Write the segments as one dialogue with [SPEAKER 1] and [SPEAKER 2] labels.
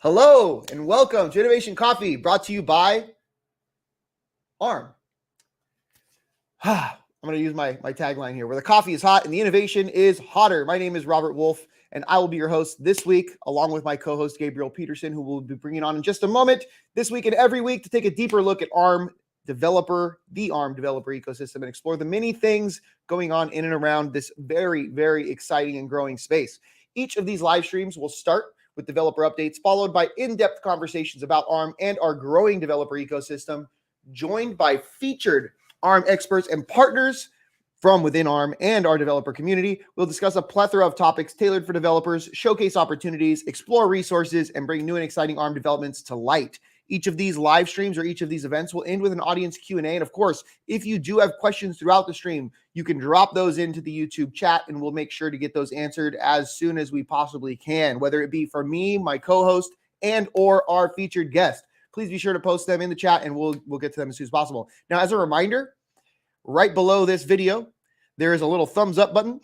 [SPEAKER 1] Hello and welcome to Innovation Coffee, brought to you by ARM. I'm going to use my tagline here, where the coffee is hot and the innovation is hotter. My name is Robert Wolf, and I will be your host this week, along with my co-host Gabriel Peterson, who we'll be bringing on in just a moment, this week and every week, to take a deeper look at the ARM developer ecosystem, and explore the many things going on in and around this very, very exciting and growing space. Each of these live streams will start with developer updates, followed by in-depth conversations about ARM and our growing developer ecosystem, joined by featured ARM experts and partners from within ARM and our developer community. We'll discuss a plethora of topics tailored for developers, showcase opportunities, explore resources, and bring new and exciting ARM developments to light. Each of these live streams or each of these events will end with an audience Q&A. And of course, if you do have questions throughout the stream, you can drop those into the YouTube chat and we'll make sure to get those answered as soon as we possibly can, whether it be for me, my co-host, and or our featured guest. Please be sure to post them in the chat and we'll get to them as soon as possible. Now, as a reminder, right below this video, there is a little thumbs up button.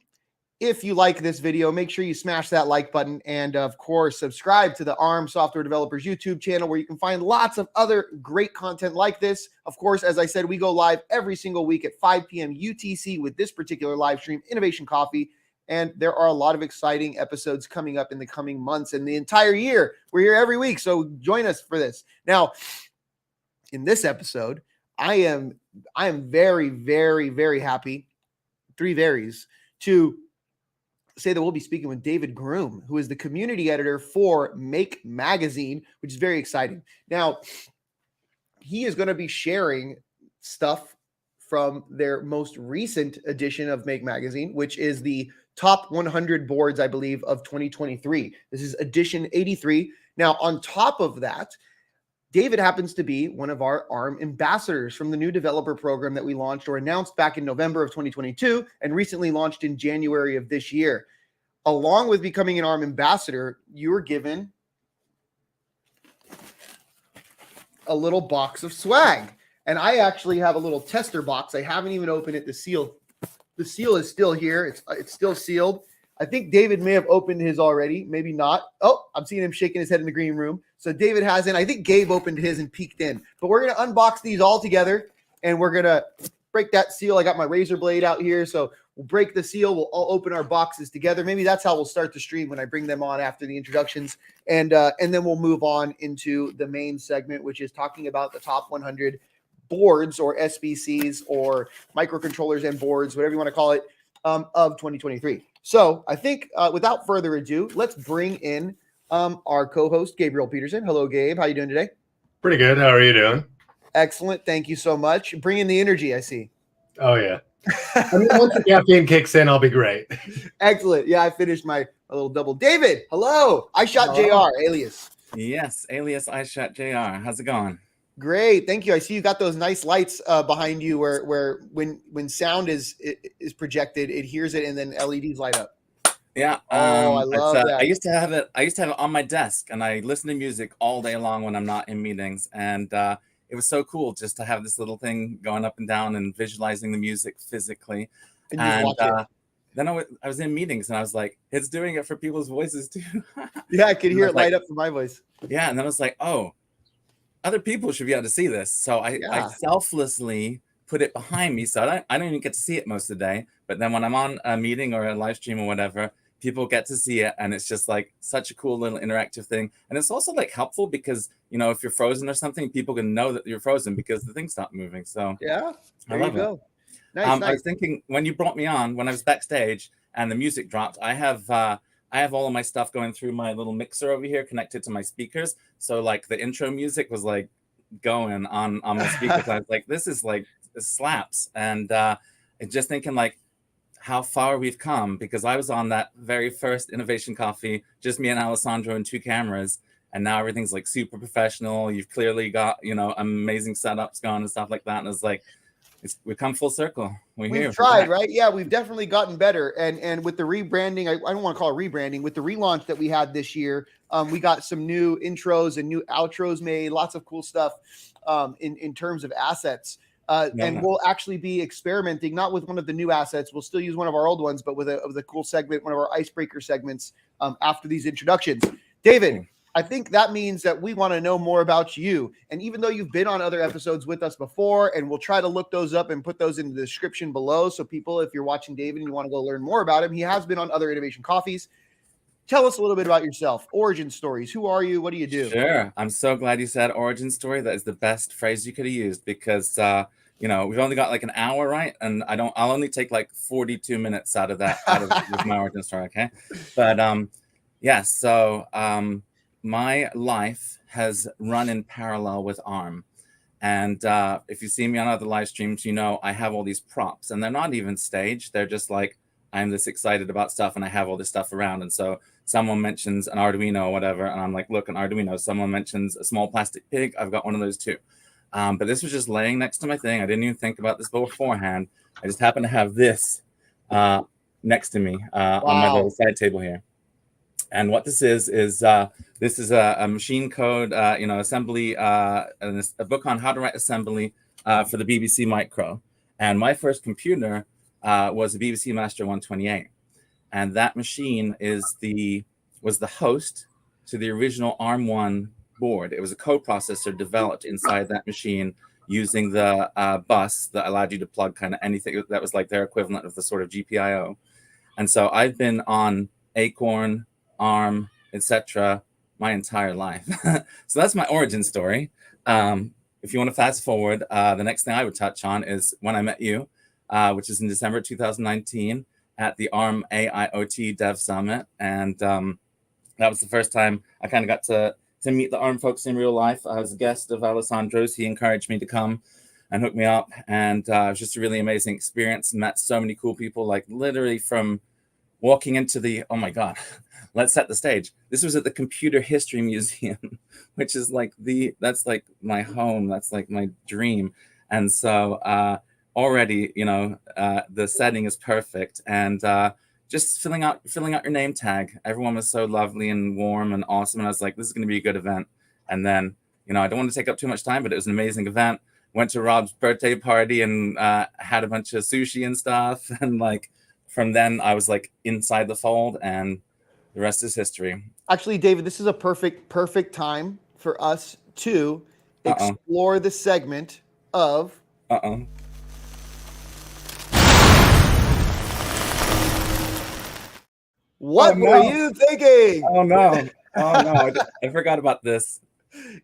[SPEAKER 1] If you like this video, make sure you smash that like button and, of course, subscribe to the ARM Software Developers YouTube channel, where you can find lots of other great content like this. Of course, as I said, we go live every single week at 5 p.m. UTC with this particular live stream, Innovation Coffee, and there are a lot of exciting episodes coming up in the coming months and the entire year. We're here every week, so join us for this. Now, in this episode, I am very, very, very happy, three verys, to say that we'll be speaking with David Groom, who is the community editor for Make Magazine, which is very exciting. Now, he is going to be sharing stuff from their most recent edition of Make Magazine, which is the top 100 boards, I believe, of 2023. This is edition 83. Now, on top of that, David happens to be one of our ARM ambassadors from the new developer program that we launched or announced back in November of 2022 and recently launched in January of this year. Along with becoming an ARM ambassador, you were given a little box of swag. And I actually have a little tester box. I haven't even opened it. The seal is still here. It's still sealed. I think David may have opened his already, maybe not. Oh, I'm seeing him shaking his head in the green room. So David hasn't. I think Gabe opened his and peeked in. But we're going to unbox these all together, and we're going to break that seal. I got my razor blade out here, so we'll break the seal. We'll all open our boxes together. Maybe that's how we'll start the stream, when I bring them on after the introductions. And then we'll move on into the main segment, which is talking about the top 100 boards or SBCs or microcontrollers and boards, whatever you want to call it, of 2023. So I think without further ado, let's bring in our co-host, Gabriel Peterson. Hello, Gabe. How you doing today?
[SPEAKER 2] Pretty good. How are you doing?
[SPEAKER 1] Excellent. Thank you so much. Bring in the energy, I see.
[SPEAKER 2] Oh, yeah. I mean, once the caffeine kicks in, I'll be great.
[SPEAKER 1] Excellent. Yeah, I finished my little double. David, hello. I shot JR, alias.
[SPEAKER 3] Yes, alias I shot JR. How's it going?
[SPEAKER 1] Great. Thank you. I see you got those nice lights behind you where when sound is projected, it hears it and then LEDs light up.
[SPEAKER 3] Yeah.
[SPEAKER 1] I love that.
[SPEAKER 3] I used to have it on my desk, and I listen to music all day long when I'm not in meetings. And it was so cool just to have this little thing going up and down and visualizing the music physically. And then I was in meetings and I was like, it's doing it for people's voices too.
[SPEAKER 1] Yeah, I could hear it light up for my voice.
[SPEAKER 3] Yeah. And then I was like, oh, other people should be able to see this. So I selflessly put it behind me. So I don't even get to see it most of the day. But then when I'm on a meeting or a live stream or whatever, people get to see it. And it's just like such a cool little interactive thing. And it's also like helpful because, you know, if you're frozen or something, people can know that you're frozen because the thing stopped moving. So
[SPEAKER 1] yeah,
[SPEAKER 3] I love it.
[SPEAKER 1] Nice.
[SPEAKER 3] I was thinking when you brought me on, when I was backstage and the music dropped, I have all of my stuff going through my little mixer over here connected to my speakers. So like the intro music was like going on my speakers. I was like, this slaps. And just thinking like how far we've come, because I was on that very first Innovation Coffee, just me and Alessandro and two cameras. And now everything's like super professional. You've clearly got, you know, amazing setups going and stuff like that. And it's like, we've come full circle.
[SPEAKER 1] We've tried, right? Yeah, we've definitely gotten better. And with the rebranding, I don't want to call it rebranding, with the relaunch that we had this year, we got some new intros and new outros made, lots of cool stuff in terms of assets. And we'll actually be experimenting, not with one of the new assets. We'll still use one of our old ones, but with a cool segment, one of our icebreaker segments after these introductions. David, I think that means that we want to know more about you. And even though you've been on other episodes with us before, and we'll try to look those up and put those in the description below. So people, if you're watching David and you want to go learn more about him, he has been on other Innovation Coffees. Tell us a little bit about yourself, origin stories. Who are you? What do you do?
[SPEAKER 3] Sure. I'm so glad you said origin story. That is the best phrase you could have used because, we've only got like an hour, right? And I'll only take like 42 minutes out of with my origin story. Okay. But, my life has run in parallel with ARM. And if you see me on other live streams, I have all these props and they're not even staged. They're just like, I'm this excited about stuff and I have all this stuff around. And so someone mentions an Arduino or whatever. And I'm like, look, an Arduino. Someone mentions a small plastic pig. I've got one of those too. But this was just laying next to my thing. I didn't even think about this beforehand. I just happened to have this next to me on my little side table here. And what this is this is a machine code, assembly, a book on how to write assembly for the BBC Micro. And my first computer was a BBC Master 128. And that machine was the host to the original ARM1 board. It was a coprocessor developed inside that machine using the bus that allowed you to plug kind of anything that was like their equivalent of the sort of GPIO. And so I've been on Acorn, ARM, etc. my entire life. So that's my origin story. If you want to fast forward, the next thing I would touch on is when I met you, which is in December 2019 at the ARM AIoT Dev Summit. And that was the first time I kind of got to meet the ARM folks in real life. I was a guest of Alessandro's. He encouraged me to come and hook me up. And it was just a really amazing experience. Met so many cool people, like literally from walking into oh my God, let's set the stage. This was at the Computer History Museum, which is that's like my home. That's like my dream. And so already, the setting is perfect. And just filling out your name tag. Everyone was so lovely and warm and awesome. And I was like, this is going to be a good event. And then, I don't want to take up too much time, but it was an amazing event. Went to Rob's birthday party and had a bunch of sushi and stuff. And like, from then I was like inside the fold and the rest is history.
[SPEAKER 1] Actually, David, this is a perfect time for us to explore the segment of What were you thinking?
[SPEAKER 3] Oh no. I forgot about this.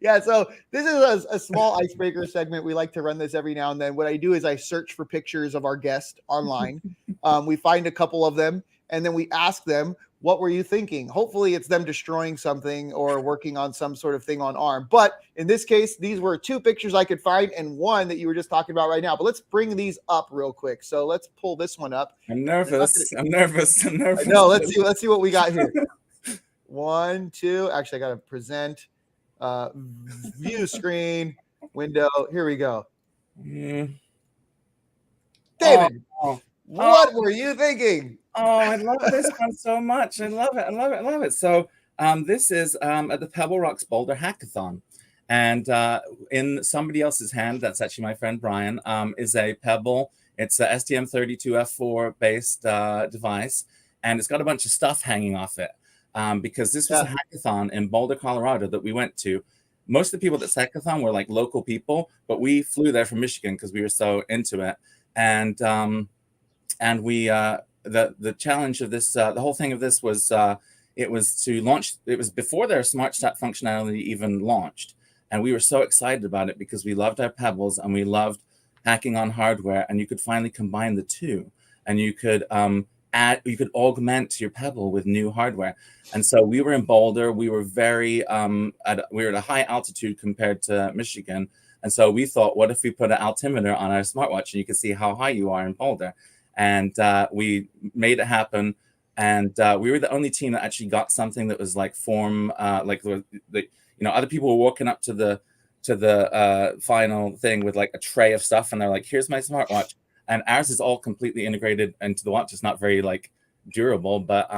[SPEAKER 1] Yeah, so this is a small icebreaker segment. We like to run this every now and then. What I do is I search for pictures of our guest online. We find a couple of them, and then we ask them, what were you thinking? Hopefully it's them destroying something or working on some sort of thing on ARM. But in this case, these were two pictures I could find and one that you were just talking about right now. But let's bring these up real quick. So let's pull this one up.
[SPEAKER 3] I'm nervous.
[SPEAKER 1] I know. Let's see what we got here. 1, 2. Actually, I got to present. View screen, window. Here we go. David, what were you thinking?
[SPEAKER 3] Oh, I love this one so much. I love it. So this is at the Pebble Rocks Boulder Hackathon. And in somebody else's hand, that's actually my friend Brian, is a Pebble. It's a STM32F4 based device. And it's got a bunch of stuff hanging off it. Because this was a hackathon in Boulder, Colorado that we went to. Most of the people at this hackathon were like local people, but we flew there from Michigan because we were so into it. And we the challenge of this, the whole thing of this was it was to launch. It was before their Smart Start functionality even launched, and we were so excited about it because we loved our Pebbles and we loved hacking on hardware, and you could finally combine the two, and you could you could augment your Pebble with new hardware. And so we were in Boulder. We were we were at a high altitude compared to Michigan. And so we thought, what if we put an altimeter on our smartwatch and you can see how high you are in Boulder? And we made it happen. And we were the only team that actually got something that was like other people were walking up to the final thing with like a tray of stuff. And they're like, here's my smartwatch. And ours is all completely integrated into the watch. It's not very like durable, but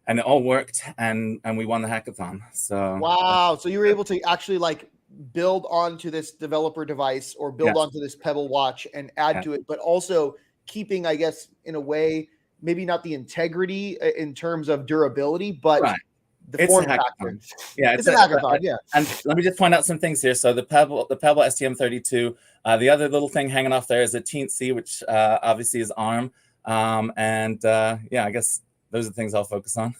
[SPEAKER 3] and it all worked, and we won the hackathon. So
[SPEAKER 1] wow! So you were able to actually like build onto this developer device or build onto this Pebble watch and add to it, but also keeping, I guess, in a way, maybe not the integrity in terms of durability, but the
[SPEAKER 3] It's a
[SPEAKER 1] form factor.
[SPEAKER 3] hackathon. Yeah,
[SPEAKER 1] It's a hackathon. Yeah.
[SPEAKER 3] And let me just point out some things here. So the Pebble STM32. The other little thing hanging off there is a Teensy, which obviously is ARM. Yeah, I guess those are the things I'll focus on.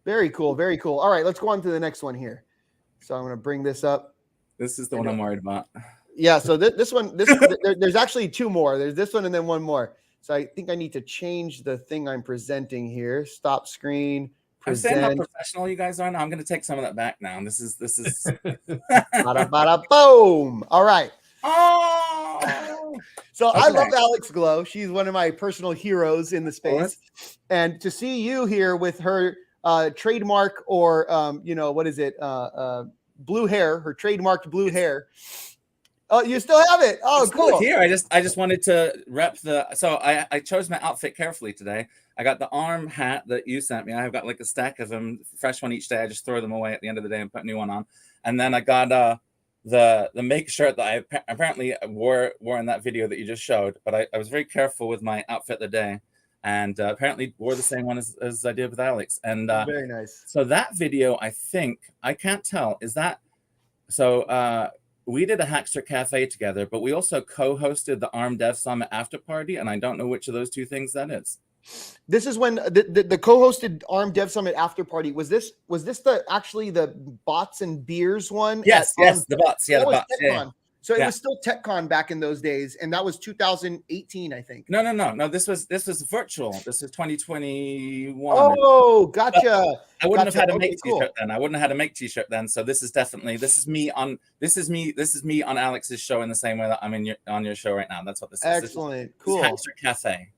[SPEAKER 1] Very cool. Very cool. All right, let's go on to the next one here. So I'm going to bring this up.
[SPEAKER 3] This is the one I'm worried about.
[SPEAKER 1] Yeah. So this one, there's actually two more. There's this one and then one more. So I think I need to change the thing I'm presenting here. Stop screen.
[SPEAKER 3] I'm saying how
[SPEAKER 1] Present.
[SPEAKER 3] professional you guys are now. I'm going to take some of that back now. This is.
[SPEAKER 1] Bada, bada, boom. All right.
[SPEAKER 3] Oh.
[SPEAKER 1] So
[SPEAKER 3] Okay.
[SPEAKER 1] I love Alex Glow. She's one of my personal heroes in the space. And to see you here with her trademark or what is it? Blue hair, her trademarked blue hair. Oh, you still have it. Oh,
[SPEAKER 3] It's cool.
[SPEAKER 1] cool.
[SPEAKER 3] Here, I just wanted to rep the. So I chose my outfit carefully today. I got the ARM hat that you sent me. I've got like a stack of them, fresh one each day. I just throw them away at the end of the day and put a new one on. And then I got the make shirt that I apparently wore in that video that you just showed. But I was very careful with my outfit the day, and apparently wore the same one as I did with Alex. And
[SPEAKER 1] very nice.
[SPEAKER 3] So that video, I think, I can't tell. Is that so? We did a Hackster Cafe together, but we also co-hosted the ARM Dev Summit after party, and I don't know which of those two things that is.
[SPEAKER 1] This is when the co-hosted ARM Dev Summit after party. Was this actually the bots and beers one?
[SPEAKER 3] Yes, the bots. Yeah, the bots. Yeah.
[SPEAKER 1] So it was still TechCon back in those days, and that was 2018, I think.
[SPEAKER 3] No. This was virtual. This is 2021.
[SPEAKER 1] Oh, gotcha.
[SPEAKER 3] I wouldn't have had a make t-shirt then. I wouldn't have had a make t-shirt then. So this is me on Alex's show in the same way that I'm on your show right now. That's what this is.
[SPEAKER 1] Excellent. Cool.
[SPEAKER 3] Hackster Cafe.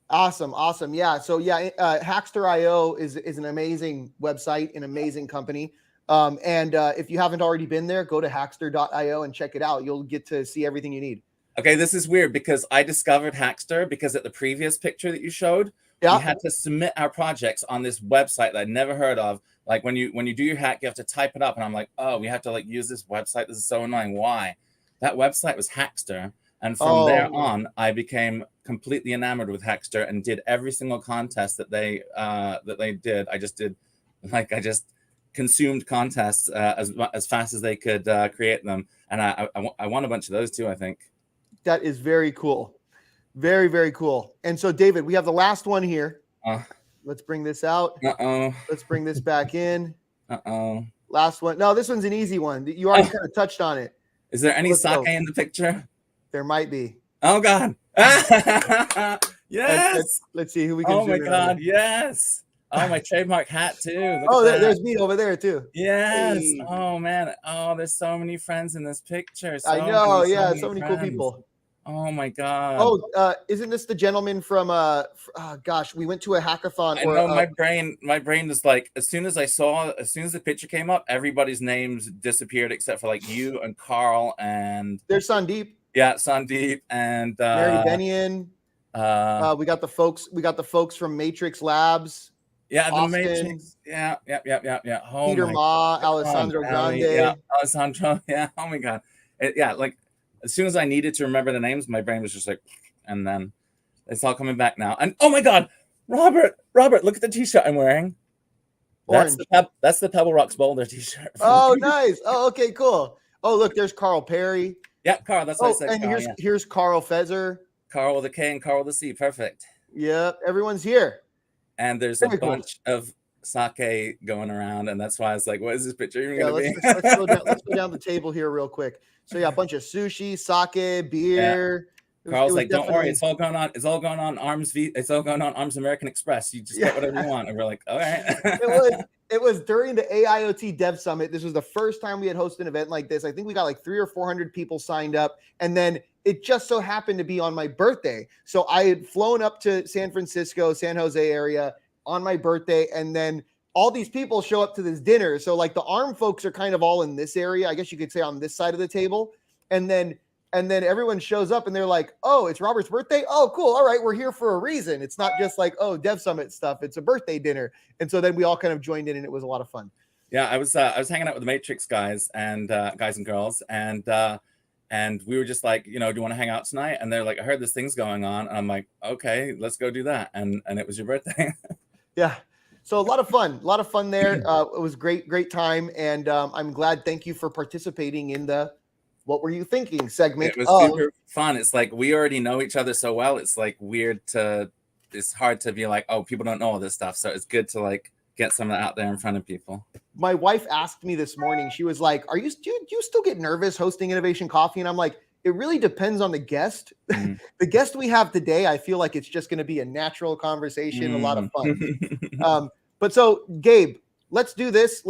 [SPEAKER 1] Awesome. Yeah. So yeah, Hackster.io is an amazing website, an amazing company. If you haven't already been there, go to hackster.io and check it out. You'll get to see everything you need.
[SPEAKER 3] Okay, this is weird because I discovered Hackster because at the previous picture that you showed, we had to submit our projects on this website that I'd never heard of. Like when you do your hack, you have to type it up, and I'm like, oh, we have to like use this website. This is so annoying. Why? That website was Hackster, and from there on, I became completely enamored with Hackster and did every single contest that they did. I just consumed contests as fast as they could create them, and I won a bunch of those too, I think.
[SPEAKER 1] That is very cool. Very, very cool. And so, David, we have the last one here. Let's bring this out. Let's bring this back in. Last one. No, this one's an easy one. You already kind of touched on it.
[SPEAKER 3] Is there any sake in the picture?
[SPEAKER 1] There might be.
[SPEAKER 3] Oh God. Yes.
[SPEAKER 1] Let's see who we can.
[SPEAKER 3] Oh my God. Yes. Oh, my trademark hat too.
[SPEAKER 1] There's me over there too.
[SPEAKER 3] Yes.
[SPEAKER 1] Hey.
[SPEAKER 3] Oh man. Oh, there's so many friends in this picture.
[SPEAKER 1] I know. So many cool people.
[SPEAKER 3] Oh my God.
[SPEAKER 1] Oh, isn't this the gentleman from gosh, we went to a hackathon.
[SPEAKER 3] I know my brain was like, as soon as the picture came up, everybody's names disappeared except for like you and Carl and
[SPEAKER 1] there's Sandeep.
[SPEAKER 3] Yeah, Sandeep and
[SPEAKER 1] Mary Benian. We got the folks from Matrix Labs.
[SPEAKER 3] Yeah,
[SPEAKER 1] Austin,
[SPEAKER 3] the Matrix. Yeah. Oh,
[SPEAKER 1] Peter Ma, Alessandro Grande.
[SPEAKER 3] Yeah, Alessandro. Yeah. Oh my God. Like as soon as I needed to remember the names, my brain was just like, and then it's all coming back now. And oh my God, Robert, look at the t-shirt I'm wearing. That's the Pebble Rocks Boulder t-shirt.
[SPEAKER 1] Oh, nice. Oh, okay, cool. Oh, look, there's Carl Perry.
[SPEAKER 3] Yeah, Carl. That's what I said.
[SPEAKER 1] And
[SPEAKER 3] Carl,
[SPEAKER 1] here's Carl Fezer.
[SPEAKER 3] Carl with a K and Carl with a C. Perfect.
[SPEAKER 1] Yeah, everyone's here.
[SPEAKER 3] And there's a bunch of sake going around, and that's why I was like, "What is this picture even going to be?"
[SPEAKER 1] Let's go down the table here real quick. So yeah, a bunch of sushi, sake, beer.
[SPEAKER 3] Yeah. Carl's like, "Don't worry, it's all going on. It's all going on Arms It's all going on Arms American Express. You just get whatever you want." And we're like, "All right."
[SPEAKER 1] It was during the AIoT Dev Summit. This was the first time we had hosted an event like this. I think we got like 300 or 400 people signed up, and then it just so happened to be on my birthday. So I had flown up to San Francisco, San Jose area on my birthday, and then all these people show up to this dinner. So like the ARM folks are kind of all in this area, I guess you could say on this side of the table, and then everyone shows up and they're like, "Oh, it's Robert's birthday. Oh, cool. All right, we're here for a reason. It's not just like, oh, Dev Summit stuff. It's a birthday dinner." And so then we all kind of joined in, and it was a lot of fun.
[SPEAKER 3] Yeah, I was hanging out with the Matrix guys and girls, and we were just like, do you want to hang out tonight? And they're like, "I heard this thing's going on." And I'm like, "Okay, let's go do that." And it was your birthday.
[SPEAKER 1] Yeah. So a lot of fun there. It was great time, and I'm glad. Thank you for participating in the "What Were You Thinking" segment.
[SPEAKER 3] It was super fun. It's like we already know each other so well. It's like weird to. It's hard to be like, oh, people don't know all this stuff. So it's good to like get some of that out there in front of people.
[SPEAKER 1] My wife asked me this morning. She was like, do you still get nervous hosting Innovation Coffee?" And I'm like, it really depends on the guest. The guest we have today, I feel like it's just going to be a natural conversation, a lot of fun. But so, Gabe, let's do this.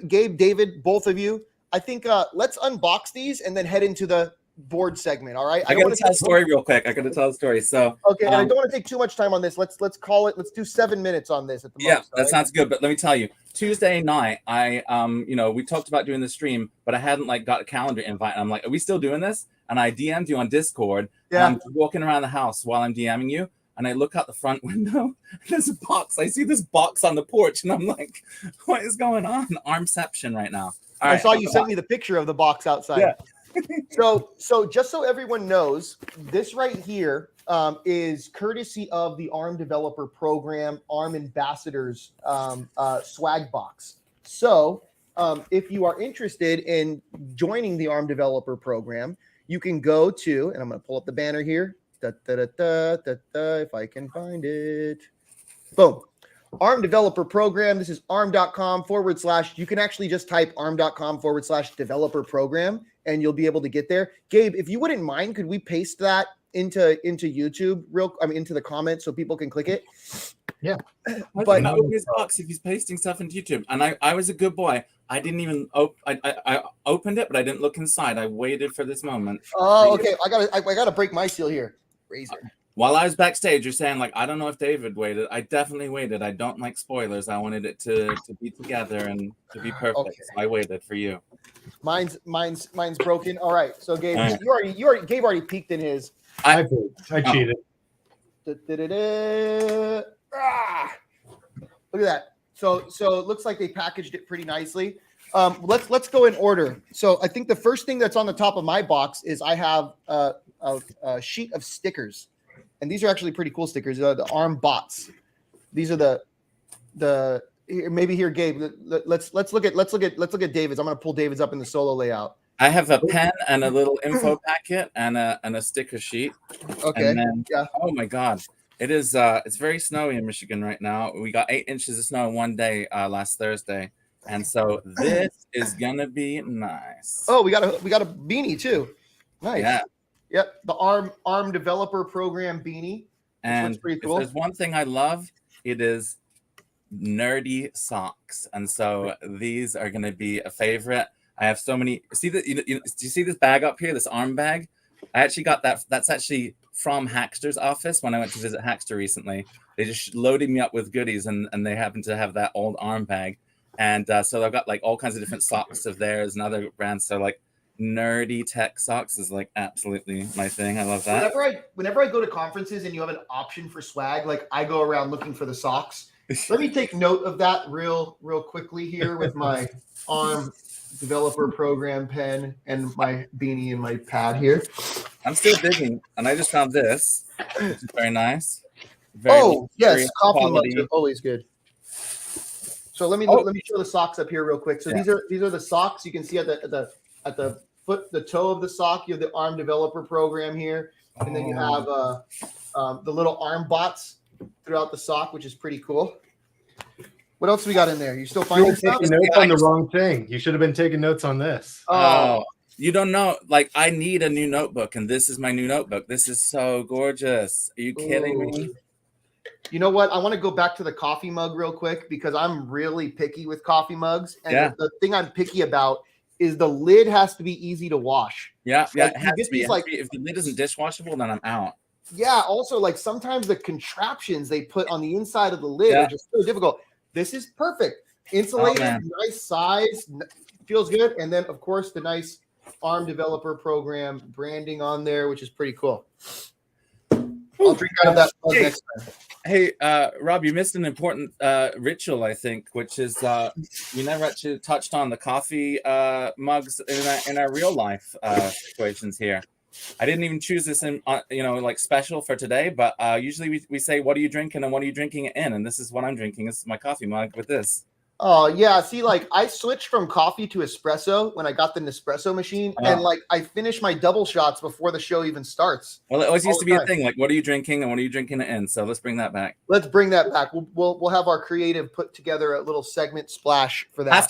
[SPEAKER 1] Gabe, David, both of you. I think let's unbox these and then head into the board segment. All right.
[SPEAKER 3] I got to tell a story real quick. So
[SPEAKER 1] okay, and I don't want to take too much time on this. Let's call it. Let's do 7 minutes on this at the
[SPEAKER 3] most.
[SPEAKER 1] Yeah,
[SPEAKER 3] that sounds good. But let me tell you, Tuesday night, I we talked about doing the stream, but I hadn't like got a calendar invite. And I'm like, are we still doing this? And I DM'd you on Discord.
[SPEAKER 1] Yeah.
[SPEAKER 3] And I'm walking around the house while I'm DMing you. And I look out the front window. There's a box. I see this box on the porch, and I'm like, "What is going on?" Armception right now.
[SPEAKER 1] I saw you sent me the picture of the box outside.
[SPEAKER 3] Yeah.
[SPEAKER 1] So just so everyone knows, this right here is courtesy of the ARM Developer Program, ARM Ambassadors swag box. So if you are interested in joining the ARM Developer Program, you can go to, and I'm going to pull up the banner here. If I can find it. Boom. ARM Developer Program. This is arm.com / you can actually just type arm.com / developer program and you'll be able to get there. Gabe, if you wouldn't mind, could we paste that into YouTube into the comments so people can click it?
[SPEAKER 2] Yeah.
[SPEAKER 3] But open his box if he's pasting stuff into YouTube. And I was a good boy. I didn't even I opened it, but I didn't look inside. I waited for this moment.
[SPEAKER 1] Oh, okay. I gotta break my seal here. Razor.
[SPEAKER 3] While I was backstage, you're saying like, I don't know if David waited. I definitely waited. I don't like spoilers. I wanted it to be together and to be perfect. Okay. So I waited for you.
[SPEAKER 1] Mine's broken. All right. So Gabe, Gabe already peeked in his.
[SPEAKER 2] I cheated.
[SPEAKER 1] Ah, look at that. So it looks like they packaged it pretty nicely. Let's go in order. So I think the first thing that's on the top of my box is I have a sheet of stickers, and these are actually pretty cool stickers. The ARM bots. These are the maybe here, Gabe. Let's look at David's. I'm gonna pull David's up in the solo layout.
[SPEAKER 3] I have a pen and a little info packet and a sticker sheet.
[SPEAKER 1] Okay.
[SPEAKER 3] And then, oh my God. It is it's very snowy in Michigan right now. We got 8 inches of snow in one day last Thursday. And so this is gonna be nice.
[SPEAKER 1] Oh, we got a beanie too. Nice.
[SPEAKER 3] Yeah.
[SPEAKER 1] Yep. The ARM Developer Program beanie.
[SPEAKER 3] And
[SPEAKER 1] pretty cool.
[SPEAKER 3] If there's one thing I love, it is nerdy socks. And so these are gonna be a favorite. I have so many. See that? Do you see this bag up here? This ARM bag. I actually got that. That's actually from Hackster's office when I went to visit Hackster recently. They just loaded me up with goodies, and they happen to have that old ARM bag. And so I've got like all kinds of different socks of theirs and other brands. So like nerdy tech socks is like absolutely my thing. I love that.
[SPEAKER 1] Whenever I go to conferences and you have an option for swag, like I go around looking for the socks. Let me take note of that real quickly here with my ARM Developer Program pen and my beanie and my pad here.
[SPEAKER 3] I'm still digging, and I just found this, which is very nice.
[SPEAKER 1] Yes, coffee mugs are always good. So let me show the socks up here real quick. So these are the socks you can see at the foot, the toe of the sock. You have the ARM Developer Program here, and then you have the little ARM bots throughout the sock, which is pretty cool. What else we got in there? You still finding stuff?
[SPEAKER 2] Taking notes on the wrong thing. You should have been taking notes on this.
[SPEAKER 3] Oh, you don't know. Like, I need a new notebook, and this is my new notebook. This is so gorgeous. Are you kidding me?
[SPEAKER 1] You know what? I want to go back to the coffee mug real quick because I'm really picky with coffee mugs. And the thing I'm picky about is the lid has to be easy to wash.
[SPEAKER 3] Yeah,
[SPEAKER 1] like,
[SPEAKER 3] it has to be. If the lid isn't dishwashable, then I'm out.
[SPEAKER 1] Yeah, also, like, sometimes the contraptions they put on the inside of the lid are just so difficult. This is perfect. Insulated, nice size, feels good. And then, of course, the nice ARM Developer Program branding on there, which is pretty cool. I'll drink out of that mug next time.
[SPEAKER 3] Hey, Rob, you missed an important ritual, I think, which is you never actually touched on the coffee mugs in our real life situations here. I didn't even choose this in, like special for today, but usually we say, what are you drinking and what are you drinking it in? And this is what I'm drinking. This is my coffee mug with this.
[SPEAKER 1] Oh yeah, see, like I switched from coffee to espresso when I got the Nespresso machine, and like I finish my double shots before the show even starts.
[SPEAKER 3] Well, it always used to be a thing, like what are you drinking and what are you drinking it in? So let's bring that back.
[SPEAKER 1] Let's bring that back. We'll have our creative put together a little segment splash for that.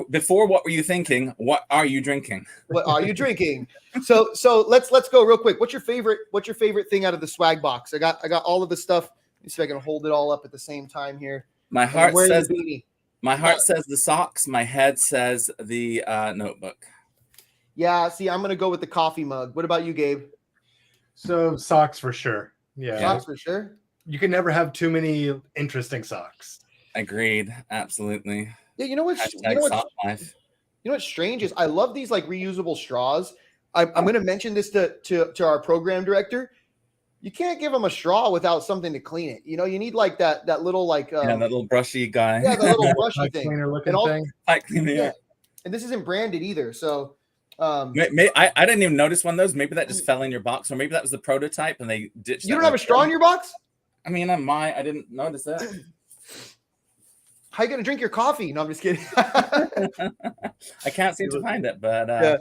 [SPEAKER 3] Before what were you thinking? What are you drinking?
[SPEAKER 1] What are you drinking? So let's go real quick. What's your favorite thing out of the swag box? I got all of the stuff. Let me see if I can hold it all up at the same time here.
[SPEAKER 3] My heart says My heart says the socks. My head says the notebook.
[SPEAKER 1] Yeah, see, I'm going to go with the coffee mug. What about you, Gabe?
[SPEAKER 2] So socks for sure. Yeah.
[SPEAKER 1] Socks for sure.
[SPEAKER 2] You can never have too many interesting socks.
[SPEAKER 3] Agreed. Absolutely.
[SPEAKER 1] Yeah, you know what's strange is I love these like reusable straws. I'm going to mention this to our program director. You can't give them a straw without something to clean it. You know, you need like that little like
[SPEAKER 3] that little brushy guy.
[SPEAKER 1] Yeah, the little brushy thing.
[SPEAKER 2] Cleaner looking thing.
[SPEAKER 1] Yeah. And this isn't branded either. So
[SPEAKER 3] I didn't even notice one of those. Maybe that just fell in your box, or maybe that was the prototype and they ditched.
[SPEAKER 1] You don't have a straw in your box?
[SPEAKER 3] I mean, I didn't notice that.
[SPEAKER 1] How you gonna drink your coffee? No, I'm just kidding.
[SPEAKER 3] I can't seem to find it, but
[SPEAKER 1] yeah.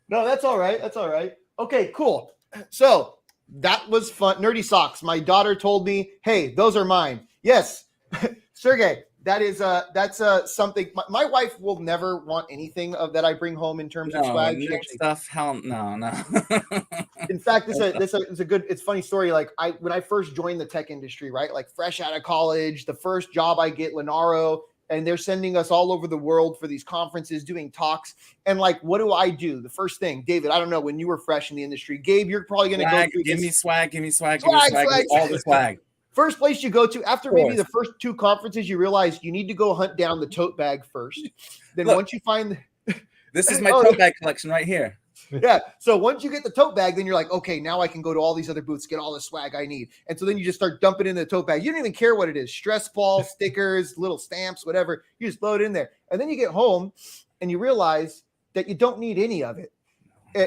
[SPEAKER 1] No, that's all right. That's all right. Okay, cool. So that was fun. Nerdy socks. My daughter told me, "Hey, those are mine." Yes, Sergey. That's something. My wife will never want anything of that I bring home in terms of swag
[SPEAKER 3] stuff. Hell no.
[SPEAKER 1] In fact, this is a good. It's a funny story. Like when I first joined the tech industry, right? Like fresh out of college, the first job I get, Lenaro, and they're sending us all over the world for these conferences, doing talks. And like, what do? The first thing, David, I don't know, when you were fresh in the industry, Gabe, you're probably going to go through
[SPEAKER 3] Give me swag, all the swag.
[SPEAKER 1] First place you go to after maybe the first two conferences, you realize you need to go hunt down the tote bag first. Then once you find
[SPEAKER 3] this is my tote bag collection right here.
[SPEAKER 1] Yeah. So once you get the tote bag, then you're like, okay, now I can go to all these other booths, get all the swag I need. And so then you just start dumping in the tote bag. You don't even care what it is. Stress ball, stickers, little stamps, whatever. You just load it in there. And then you get home and you realize that you don't need any of it.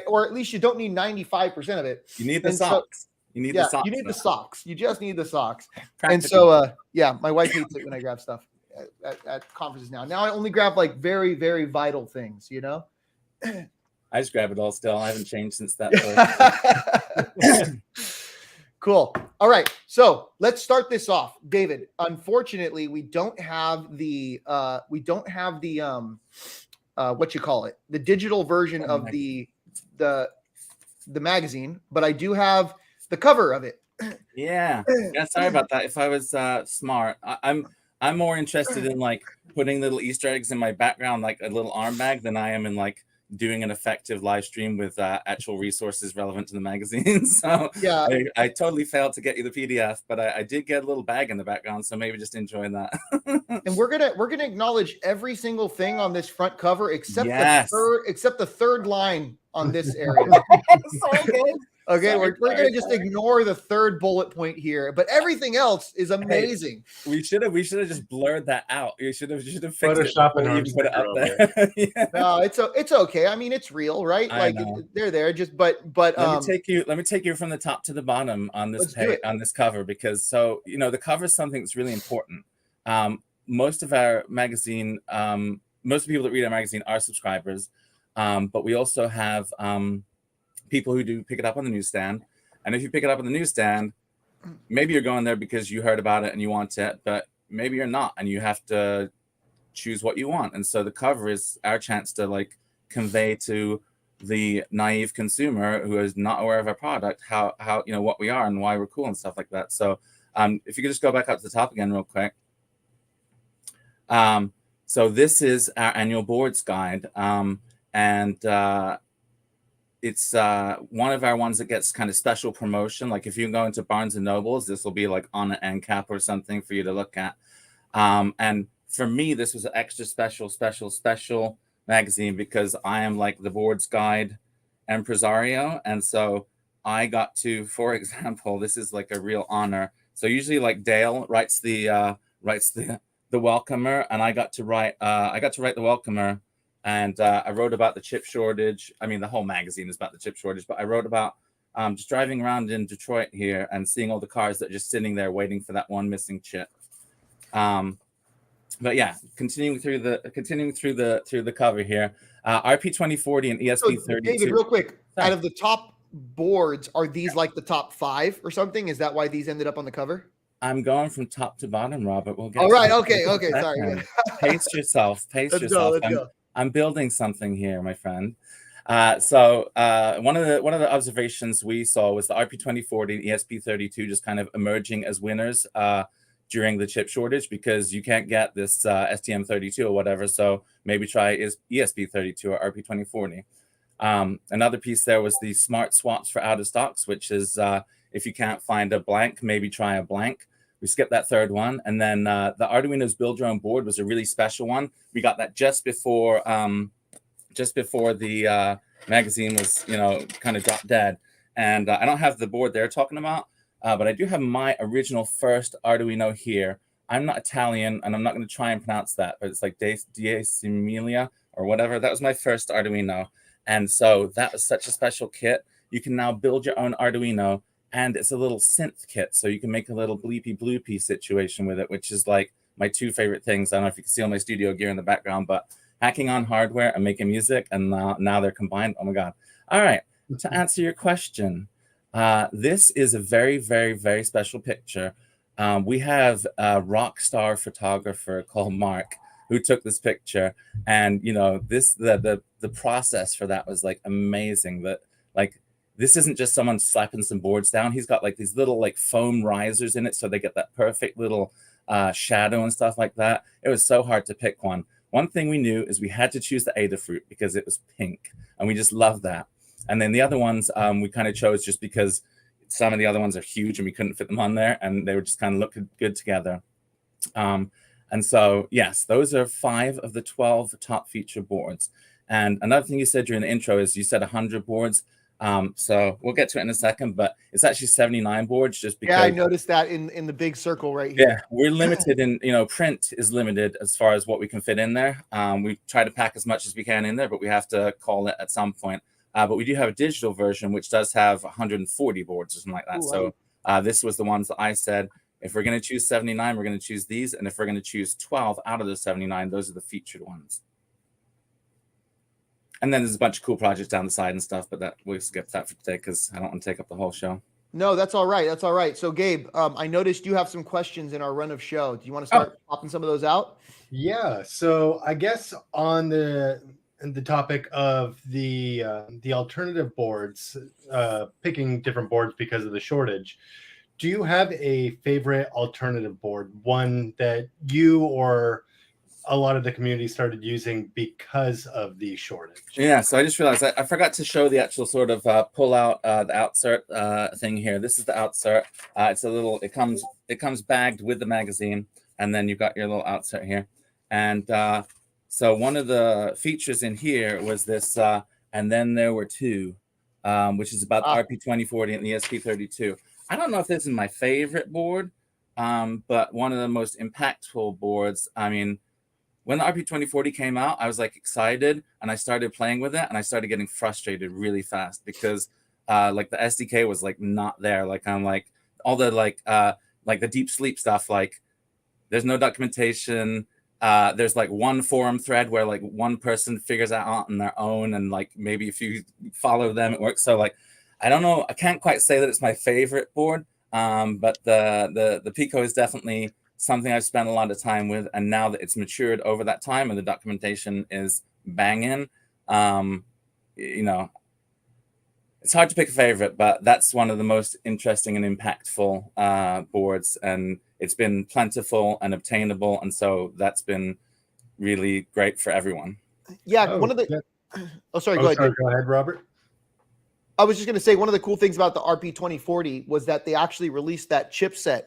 [SPEAKER 1] Or at least you don't need 95% of it.
[SPEAKER 3] You need the socks. You need the socks.
[SPEAKER 1] You need the socks. You just need the socks. And so, my wife hates it when I grab stuff at conferences now. Now I only grab like very, very vital things, you know?
[SPEAKER 3] I just grab it all still. I haven't changed since that.
[SPEAKER 1] Cool. All right. So let's start this off. David, unfortunately, we don't have the what you call it, the digital version of the magazine, but I do have the cover of it.
[SPEAKER 3] Yeah. Sorry about that. If I was smart, I'm more interested in like putting little Easter eggs in my background, like a little arm bag, than I am in like doing an effective live stream with actual resources relevant to the magazine. So
[SPEAKER 1] yeah,
[SPEAKER 3] I totally failed to get you the PDF, but I did get a little bag in the background. So maybe just enjoy that.
[SPEAKER 1] And we're gonna acknowledge every single thing on this front cover except the third line on this area.
[SPEAKER 3] So good.
[SPEAKER 1] Okay, we're going to just ignore the third bullet point here, but everything else is amazing.
[SPEAKER 3] Hey, we should have just blurred that out. You should have fixed
[SPEAKER 2] Photoshop
[SPEAKER 3] it. Put it up there.
[SPEAKER 1] Yeah. No, it's okay. I mean, it's real, right? Like they're there. Just but
[SPEAKER 3] let me take you from the top to the bottom on this page, on this cover, because the cover is something that's really important. Most of our magazine, most of the people that read our magazine are subscribers, but we also have people who do pick it up on the newsstand. And if you pick it up on the newsstand, maybe you're going there because you heard about it and you want it, but maybe you're not, and you have to choose what you want. And so the cover is our chance to like convey to the naive consumer who is not aware of our product how what we are and why we're cool and stuff like that. So if you could just go back up to the top again real quick. So this is our annual boards guide, and it's one of our ones that gets kind of special promotion. Like if you go into Barnes and Nobles, this will be like on an end cap or something for you to look at. And for me, this was an extra special magazine because I am like the boards guide impresario. And so I got to, for example, this is like a real honor. So usually like Dale writes the welcomer, and I got to write the welcomer. And I wrote about the chip shortage. I mean, the whole magazine is about the chip shortage, but I wrote about just driving around in Detroit here and seeing all the cars that are just sitting there waiting for that one missing chip. But yeah, continuing through the cover here, RP2040 and
[SPEAKER 1] So,
[SPEAKER 3] ESP32.
[SPEAKER 1] David, real quick,
[SPEAKER 3] Sorry.
[SPEAKER 1] out of the top boards, are these like the top 5 or something? Is that why these ended up on the cover?
[SPEAKER 3] I'm going from top to bottom, Robert. We'll get.
[SPEAKER 1] All
[SPEAKER 3] to
[SPEAKER 1] right.
[SPEAKER 3] that
[SPEAKER 1] Okay.
[SPEAKER 3] in a
[SPEAKER 1] Okay. Sorry.
[SPEAKER 3] second. Pace yourself. Pace
[SPEAKER 1] Let's
[SPEAKER 3] yourself.
[SPEAKER 1] go. Let's go.
[SPEAKER 3] I'm building something here, my friend. So one of the observations we saw was the RP2040 and ESP32 just kind of emerging as winners during the chip shortage, because you can't get this STM32 or whatever. So maybe try ESP32 or RP2040. Another piece there was the smart swaps for out of stocks, which is if you can't find a blank, maybe try a blank. We skipped that third one. And then the Arduino's Build Your Own Board was a really special one. We got that just before the magazine was, kind of dropped dead. And I don't have the board they're talking about, but I do have my original first Arduino here. I'm not Italian, and I'm not going to try and pronounce that, but it's like Diesimilia or whatever. That was my first Arduino. And so that was such a special kit. You can now build your own Arduino, and it's a little synth kit. So you can make a little bleepy bloopy situation with it, which is like my 2 favorite things. I don't know if you can see all my studio gear in the background, but hacking on hardware and making music, and now they're combined. Oh my God. All right. To answer your question, this is a very, very, very special picture. We have a rock star photographer called Mark who took this picture, and the process for that was like amazing. That like this isn't just someone slapping some boards down. He's got like these little like foam risers in it, so they get that perfect little shadow and stuff like that. It was so hard to pick one. One thing we knew is we had to choose the Adafruit because it was pink, and we just loved that. And then the other ones we kind of chose just because some of the other ones are huge and we couldn't fit them on there, and they were just kind of looking good together. And so, yes, those are 5 of the 12 top feature boards. And another thing you said during the intro is you said 100 boards. So we'll get to it in a second, but it's actually 79 boards just because.
[SPEAKER 1] Yeah, I noticed that in the big circle right here.
[SPEAKER 3] Yeah, we're limited in, print is limited as far as what we can fit in there. We try to pack as much as we can in there, but we have to call it at some point. But we do have a digital version, which does have 140 boards or something like that.
[SPEAKER 1] Ooh,
[SPEAKER 3] so this was the ones that I said, if we're going to choose 79, we're going to choose these. And if we're going to choose 12 out of the 79, those are the featured ones. And then there's a bunch of cool projects down the side and stuff, but that we'll skip that for today because I don't want to take up the whole show.
[SPEAKER 1] No, that's all right. That's all right. So, Gabe, I noticed you have some questions in our run of show. Do you want to start popping some of those out?
[SPEAKER 2] Yeah. So I guess on the topic of the alternative boards, picking different boards because of the shortage, do you have a favorite alternative board, one that you or a lot of the community started using because of the shortage?
[SPEAKER 3] Yeah, so I just realized I forgot to show the actual sort of pull out the outsert thing here. This is the outsert. It's a little. It comes bagged with the magazine, and then you've got your little outsert here. And so one of the features in here was this, and then there were 2, which is about the RP2040 and the ESP32. I don't know if this is my favorite board, but one of the most impactful boards. I mean, when the RP2040 came out, I was like excited, and I started playing with it, and I started getting frustrated really fast because like the SDK was like not there. Like I'm like all the like the deep sleep stuff, like there's no documentation. There's like one forum thread where like one person figures it out on their own, and like maybe if you follow them, it works. So like I don't know, I can't quite say that it's my favorite board, but the Pico is definitely something I've spent a lot of time with, and now that it's matured over that time and the documentation is banging, it's hard to pick a favorite, but that's one of the most interesting and impactful boards, and it's been plentiful and obtainable, and so that's been really great for everyone.
[SPEAKER 1] Yeah, one of the. Oh, sorry. Go ahead.
[SPEAKER 2] Go ahead, Robert.
[SPEAKER 1] I was just going to say one of the cool things about the RP2040 was that they actually released that chipset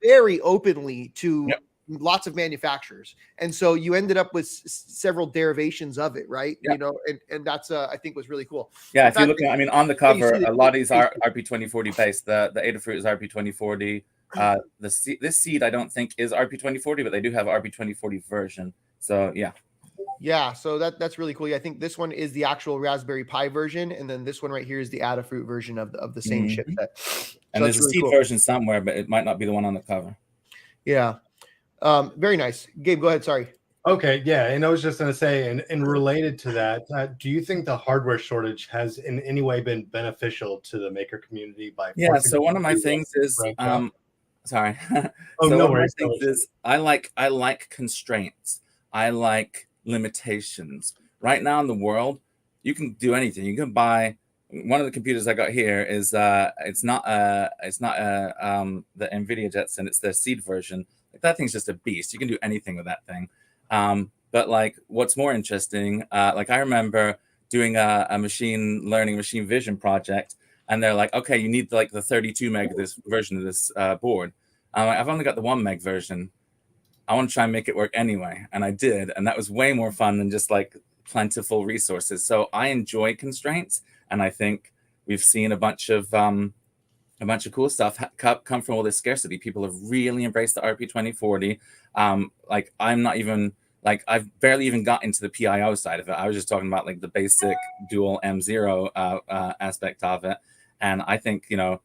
[SPEAKER 1] very openly to lots of manufacturers, and so you ended up with several derivations of it, right? And that's I think was really cool.
[SPEAKER 3] Yeah, if you look at, on the cover, a lot of these are RP2040 based. The Adafruit is RP2040. This seed I don't think is RP2040, but they do have RP2040 version. So yeah.
[SPEAKER 1] Yeah, so that's really cool. Yeah, I think this one is the actual Raspberry Pi version, and then this one right here is the Adafruit version of the same
[SPEAKER 3] Mhm.
[SPEAKER 1] chipset. So
[SPEAKER 3] And there's
[SPEAKER 1] that's
[SPEAKER 3] a
[SPEAKER 1] really
[SPEAKER 3] seed
[SPEAKER 1] cool.
[SPEAKER 3] version somewhere, but it might not be the one on the cover.
[SPEAKER 1] Yeah. Very nice. Gabe, go ahead. Sorry.
[SPEAKER 2] Okay, yeah, and I was just going to say, and related to that, do you think the hardware shortage has in any way been beneficial to the maker community by
[SPEAKER 3] Yeah.
[SPEAKER 2] forcing
[SPEAKER 3] So one of my
[SPEAKER 2] people to
[SPEAKER 3] things is,
[SPEAKER 2] branch out?
[SPEAKER 3] sorry.
[SPEAKER 2] Oh,
[SPEAKER 3] So
[SPEAKER 2] no
[SPEAKER 3] one of my
[SPEAKER 2] worries. No
[SPEAKER 3] things
[SPEAKER 2] worries.
[SPEAKER 3] is I like constraints. I like limitations. Right now in the world, you can do anything. You can buy one of the computers I got here is it's not the NVIDIA Jetson, it's the Seed version. Like, that thing's just a beast. You can do anything with that thing. But like, what's more interesting, like I remember doing a machine learning, machine vision project, and they're like, okay, you need like the 32 meg this version of this board. I'm like, I've only got the 1 meg version. I want to try and make it work anyway, and I did, and that was way more fun than just like plentiful resources. So I enjoy constraints, and I think we've seen a bunch of cool stuff come from all this scarcity. People have really embraced the RP2040. Like, I'm not even like, I've barely even got into the PIO side of it. I was just talking about like the basic dual M0 aspect of it. And I think, you know,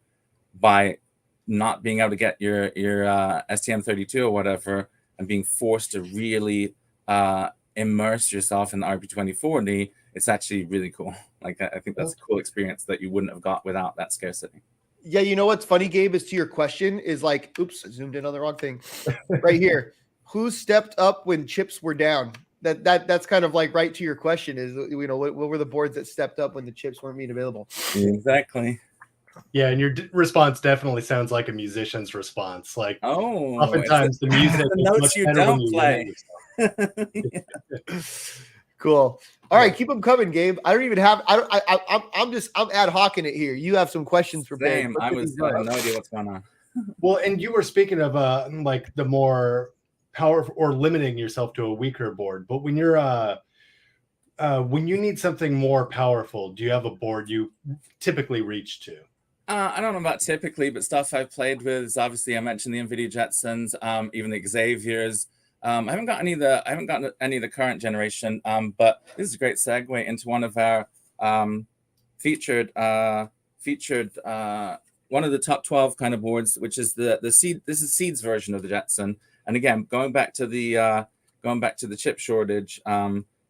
[SPEAKER 3] by not being able to get your STM32 or whatever, and being forced to really immerse yourself in the RP2040, it's actually really cool. Like, I think that's a cool experience that you wouldn't have got without that scarcity.
[SPEAKER 1] Yeah, you know what's funny, Gabe, is to your question is like, oops, I zoomed in on the wrong thing. Right here. Who stepped up when chips were down? That's kind of like right to your question is, you know, what were the boards that stepped up when the chips weren't made available?
[SPEAKER 3] Exactly.
[SPEAKER 2] Yeah, and your response definitely sounds like a musician's response. Like,
[SPEAKER 3] Oh,
[SPEAKER 2] oftentimes the music
[SPEAKER 3] the
[SPEAKER 2] is
[SPEAKER 3] notes
[SPEAKER 2] much
[SPEAKER 3] you
[SPEAKER 2] better when
[SPEAKER 3] don't
[SPEAKER 2] you
[SPEAKER 3] play.
[SPEAKER 1] Cool. All right, keep them coming, Gabe. I don't even have. I'm ad hoc in it here. You have some questions prepared.
[SPEAKER 3] Same. I have no idea what's going on.
[SPEAKER 2] Well, and you were speaking of like the more powerful or limiting yourself to a weaker board, but when you need something more powerful, do you have a board you typically reach to?
[SPEAKER 3] I don't know about typically, but stuff I've played with is, obviously, I mentioned the NVIDIA Jetsons, even the Xaviers. I haven't got any of the current generation, but this is a great segue into one of our featured one of the top 12 kind of boards, which is the Seed. This is Seed's version of the Jetson. And again, going back to the chip shortage,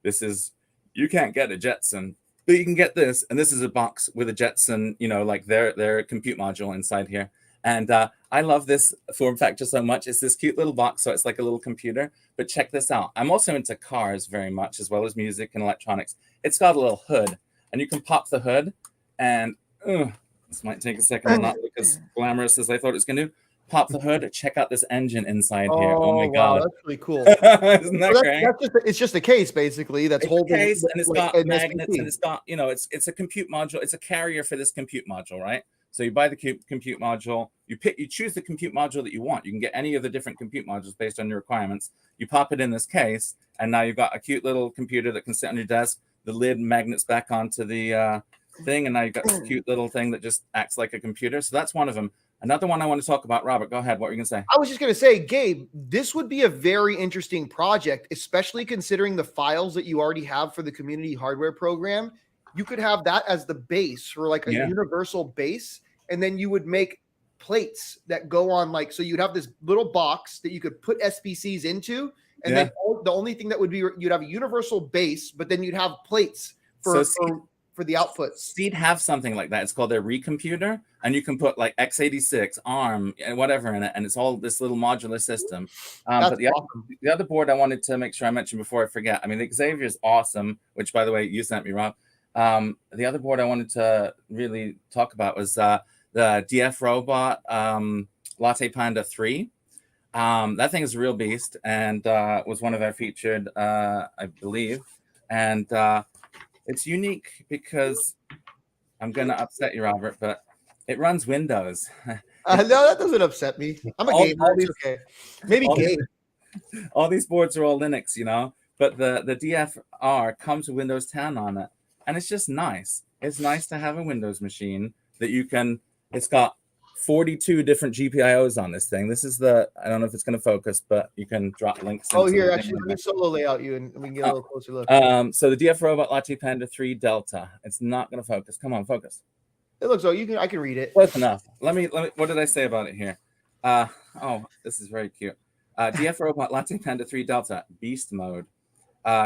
[SPEAKER 3] this is, you can't get a Jetson, but you can get this, and this is a box with a Jetson, you know, like their compute module inside here. And I love this form factor so much. It's this cute little box, so it's like a little computer. But check this out. I'm also into cars very much, as well as music and electronics. It's got a little hood, and you can pop the hood, and this might take a second. I'm not as glamorous as I thought it was going to. Pop the hood. Check out this engine inside here. Oh my
[SPEAKER 1] wow,
[SPEAKER 3] god,
[SPEAKER 1] that's really cool.
[SPEAKER 3] Isn't that great?
[SPEAKER 1] It's just a case basically that's holding
[SPEAKER 3] a case, and it's
[SPEAKER 1] like,
[SPEAKER 3] got magnets, and it's got, you know, it's a compute module. It's a carrier for this compute module, right? So you buy the compute module, you choose the compute module that you want. You can get any of the different compute modules based on your requirements. You pop it in this case, and now you've got a cute little computer that can sit on your desk. The lid magnets back onto the thing, and now you've got this cute little thing that just acts like a computer. So that's one of them. Another one I want to talk about, Robert, go ahead. What were you going to say?
[SPEAKER 1] I was just going to say, Gabe, this would be a very interesting project, especially considering the files that you already have for the community hardware program. You could have that as the base for like a universal base, and then you would make plates that go on, like, so you'd have this little box that you could put SBCs into, and then the only thing that would be, you'd have a universal base, but then you'd have plates for the outputs.
[SPEAKER 3] Seed have something like that. It's called their recomputer, and you can put like x86, ARM, and whatever in it, and it's all this little modular system. But the other board I wanted to make sure I mentioned before I forget. I mean, the Xavier is awesome, which, by the way, you sent me, Rob. The other board I wanted to really talk about was the DF Robot Latte Panda 3. That thing is a real beast, and was one of our featured, I believe, and it's unique because, I'm going to upset you, Robert, but it runs Windows.
[SPEAKER 1] No, that doesn't upset me. I'm a gamer. It's okay. Maybe Gabe.
[SPEAKER 3] All these boards are all Linux, you know, but the DFR comes with Windows 10 on it. And it's just nice. It's nice to have a Windows machine that you can, it's got 42 different GPIOs on this thing. This is the, I don't know if it's going to focus, but you can drop links.
[SPEAKER 1] Oh,
[SPEAKER 3] into
[SPEAKER 1] here,
[SPEAKER 3] the
[SPEAKER 1] actually,
[SPEAKER 3] thing
[SPEAKER 1] let me solo layout you and we can get a little closer look.
[SPEAKER 3] So the DF Robot Latte Panda 3 Delta. It's not going to focus. Come on, focus.
[SPEAKER 1] It looks like I can read it.
[SPEAKER 3] Close enough. Let me. What did I say about it here? Oh, this is very cute. DF Robot Latte Panda 3 Delta Beast Mode.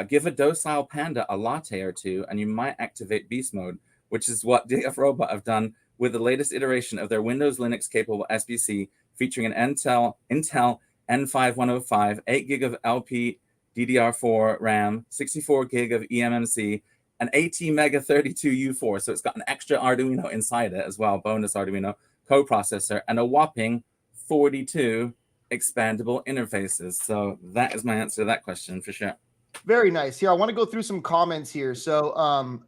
[SPEAKER 3] Give a docile panda a latte or two, and you might activate Beast Mode, which is what DF Robot have done with the latest iteration of their Windows Linux capable SBC, featuring an Intel N5105, 8 gig of LP DDR4 RAM, 64 gig of eMMC, an ATmega32U4. So it's got an extra Arduino inside it as well, bonus Arduino coprocessor, and a whopping 42 expandable interfaces. So that is my answer to that question for sure.
[SPEAKER 1] Very nice. Here, I want to go through some comments here. So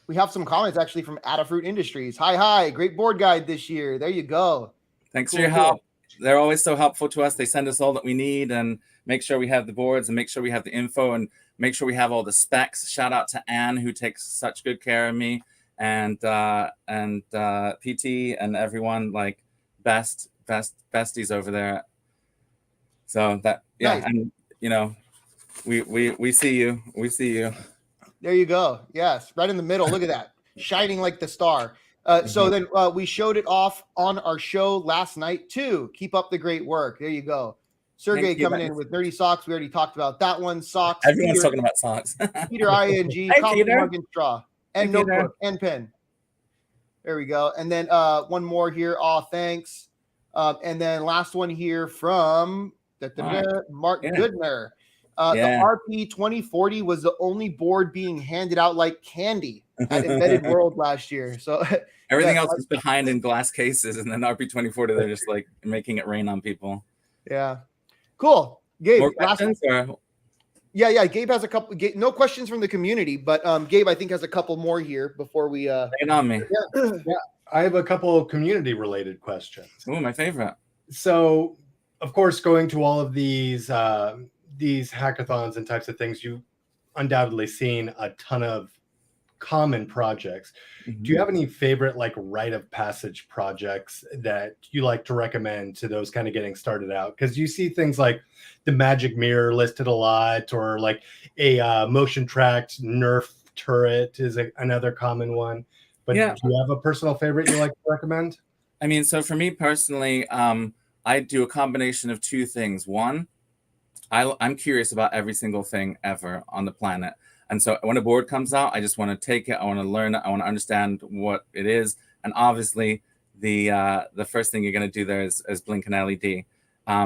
[SPEAKER 1] we have some comments actually from Adafruit Industries. Hi, great board guide this year. There you go.
[SPEAKER 3] Thanks for your help. They're always so helpful to us. They send us all that we need and make sure we have the boards and make sure we have the info and make sure we have all the specs. Shout out to Anne, who takes such good care of me, and PT and everyone, like besties over there. So that, yeah, nice. And you know, we see you. We see you.
[SPEAKER 1] There you go. Yes, right in the middle. Look at that, shining like the star. So then we showed it off on our show last night too. Keep up the great work. There you go. Sergey coming in with Nerdy Socks. We already talked about that one. Socks.
[SPEAKER 3] Everyone's talking about socks.
[SPEAKER 1] Peter ING, coffee mug and straw, and notebook and pen. There we go. And then one more here. Thanks. And then last one here from Mark Goodner. The RP 2040 was the only board being handed out like candy at Embedded World last year. So
[SPEAKER 3] everything else is behind in glass cases, and then RP 2040 they're just like making it rain on people.
[SPEAKER 1] Yeah, cool. Gabe,
[SPEAKER 3] more questions,
[SPEAKER 1] yeah. Gabe has a couple. No questions from the community, but Gabe, I think, has a couple more here before we.
[SPEAKER 3] Lay it on me.
[SPEAKER 2] Yeah, I have a couple of community-related questions.
[SPEAKER 3] Oh, my favorite.
[SPEAKER 2] So, of course, going to all of these hackathons and types of things, you've undoubtedly seen a ton of common projects. Do you have any favorite like rite of passage projects that you like to recommend to those kind of getting started out? Because you see things like the Magic Mirror listed a lot, or like a motion tracked Nerf turret is another common one. But do you have a personal favorite you like to recommend?
[SPEAKER 3] I mean, so for me personally, I do a combination of two things. One, I'm curious about every single thing ever on the planet. And so when a board comes out, I just want to take it. I want to learn it. I want to understand what it is. And obviously, the first thing you're going to do there is blink an LED.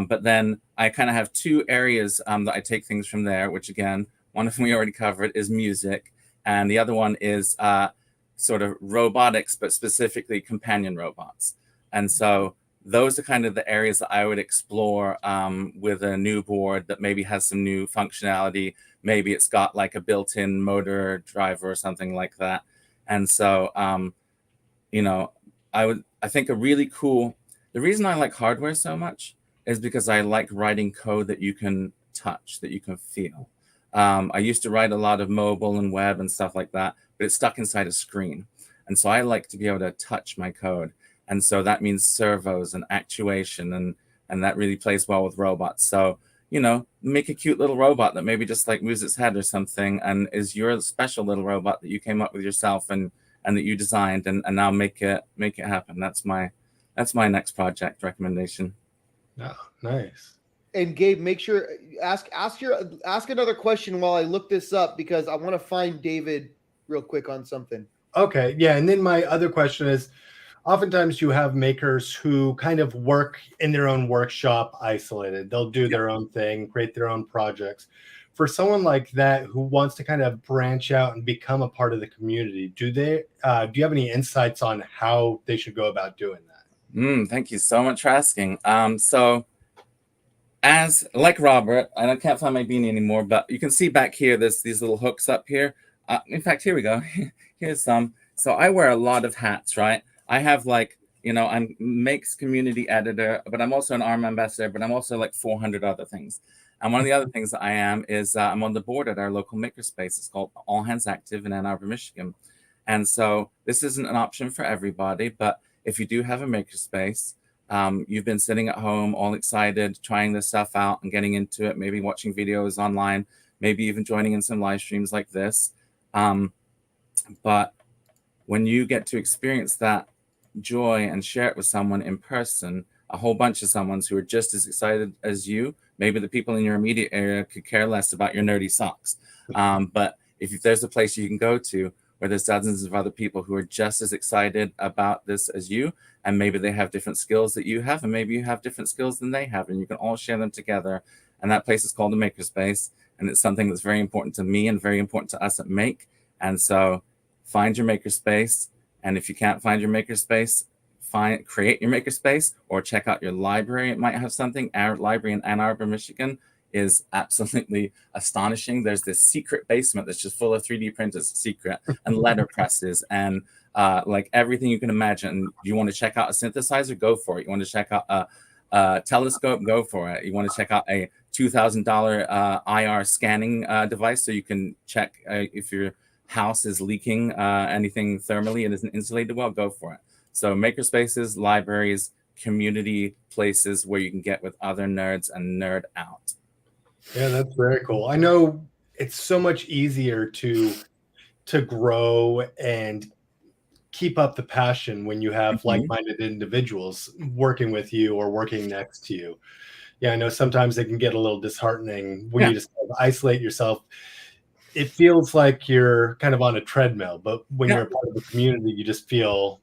[SPEAKER 3] But then I kind of have two areas that I take things from there, which again, one of them we already covered is music. And the other one is sort of robotics, but specifically companion robots. And so those are kind of the areas that I would explore with a new board that maybe has some new functionality. Maybe it's got like a built-in motor driver or something like that. And so, you know, I think a really cool, the reason I like hardware so much is because I like writing code that you can touch, that you can feel. I used to write a lot of mobile and web and stuff like that, but it's stuck inside a screen. And so I like to be able to touch my code. And so that means servos and actuation, and that really plays well with robots. So, you know, make a cute little robot that maybe just like moves its head or something and is your special little robot that you came up with yourself and that you designed, and now make it happen. That's my next project recommendation.
[SPEAKER 2] Oh, nice.
[SPEAKER 1] And Gabe, make sure ask another question while I look this up, because I want to find David real quick on something.
[SPEAKER 2] Okay, yeah. And then my other question is, oftentimes you have makers who kind of work in their own workshop isolated. They'll do their own thing, create their own projects. For someone like that who wants to kind of branch out and become a part of the community, do you have any insights on how they should go about doing that?
[SPEAKER 3] Thank you so much for asking. So as like Robert, I can't find my beanie anymore, but you can see back here, there's these little hooks up here. In fact, here we go. Here's some. So I wear a lot of hats, right? I have like, you know, I'm Makes community editor, but I'm also an ARM ambassador, but I'm also like 400 other things. And one of the other things that I am is I'm on the board at our local makerspace. It's called All Hands Active in Ann Arbor, Michigan. And so this isn't an option for everybody, but if you do have a makerspace, you've been sitting at home all excited, trying this stuff out and getting into it, maybe watching videos online, maybe even joining in some live streams like this. But when you get to experience that joy and share it with someone in person, a whole bunch of someone's who are just as excited as you, maybe the people in your immediate area could care less about your nerdy socks. But if there's a place you can go to where there's dozens of other people who are just as excited about this as you, and maybe they have different skills that you have, and maybe you have different skills than they have, and you can all share them together. And that place is called a makerspace, and it's something that's very important to me and very important to us at Make. And so find your makerspace, and if you can't find your makerspace, create your makerspace or check out your library. It might have something. Our library in Ann Arbor, Michigan is absolutely astonishing. There's this secret basement that's just full of 3D printers, secret, and letter presses, and like everything you can imagine. You want to check out a synthesizer? Go for it. You want to check out a telescope? Go for it. You want to check out a $2,000 IR scanning device so you can check if your house is leaking anything thermally and isn't insulated well? Go for it. So makerspaces, libraries, community places where you can get with other nerds and nerd out.
[SPEAKER 2] Yeah, that's very cool. I know it's so much easier to grow and keep up the passion when you have like-minded individuals working with you or working next to you. Yeah, I know sometimes it can get a little disheartening when you just kind of isolate yourself. It feels like you're kind of on a treadmill, but when you're a part of the community, you just feel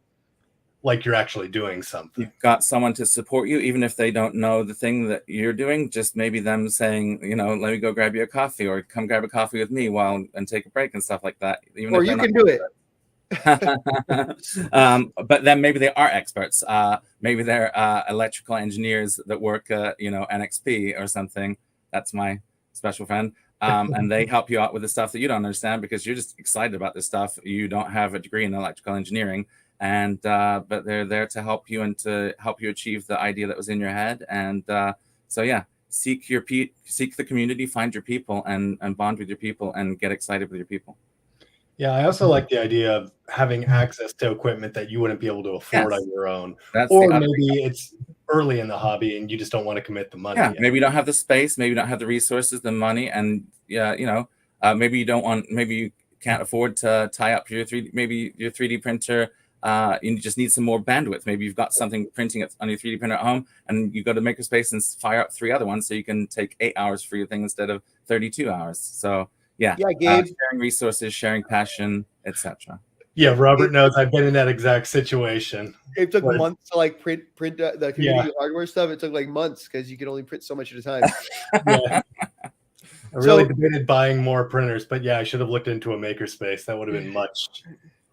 [SPEAKER 2] like you're actually doing something.
[SPEAKER 3] You've got someone to support you, even if they don't know the thing that you're doing. Just maybe them saying, you know, let me go grab you a coffee, or come grab a coffee with me and take a break and stuff like that. Even
[SPEAKER 1] or you can do it.
[SPEAKER 3] But then maybe they are experts. Maybe they're electrical engineers that work, NXP or something. That's my special friend. And they help you out with the stuff that you don't understand because you're just excited about this stuff. You don't have a degree in electrical engineering, and but they're there to help you and to help you achieve the idea that was in your head. And so yeah, seek the community, find your people, and bond with your people, and get excited with your people.
[SPEAKER 2] Yeah, I also like the idea of having access to equipment that you wouldn't be able to afford on your own. Or maybe it's early in the hobby and you just don't want to commit the money.
[SPEAKER 3] Yeah, maybe you don't have the space, maybe you don't have the resources, the money, and maybe you can't afford to tie up your 3D printer. You just need some more bandwidth. Maybe you've got something printing on your 3D printer at home, and you go to Makerspace and fire up 3 other ones so you can take 8 hours for your thing instead of 32 hours. So yeah,
[SPEAKER 1] Gabe.
[SPEAKER 3] Sharing resources, sharing passion, etc.
[SPEAKER 2] Yeah, Robert knows I've been in that exact situation.
[SPEAKER 1] It took months to like print the community hardware stuff. It took like months because you can only print so much at a time.
[SPEAKER 2] Yeah. I really debated buying more printers, but yeah, I should have looked into a makerspace. That would have been much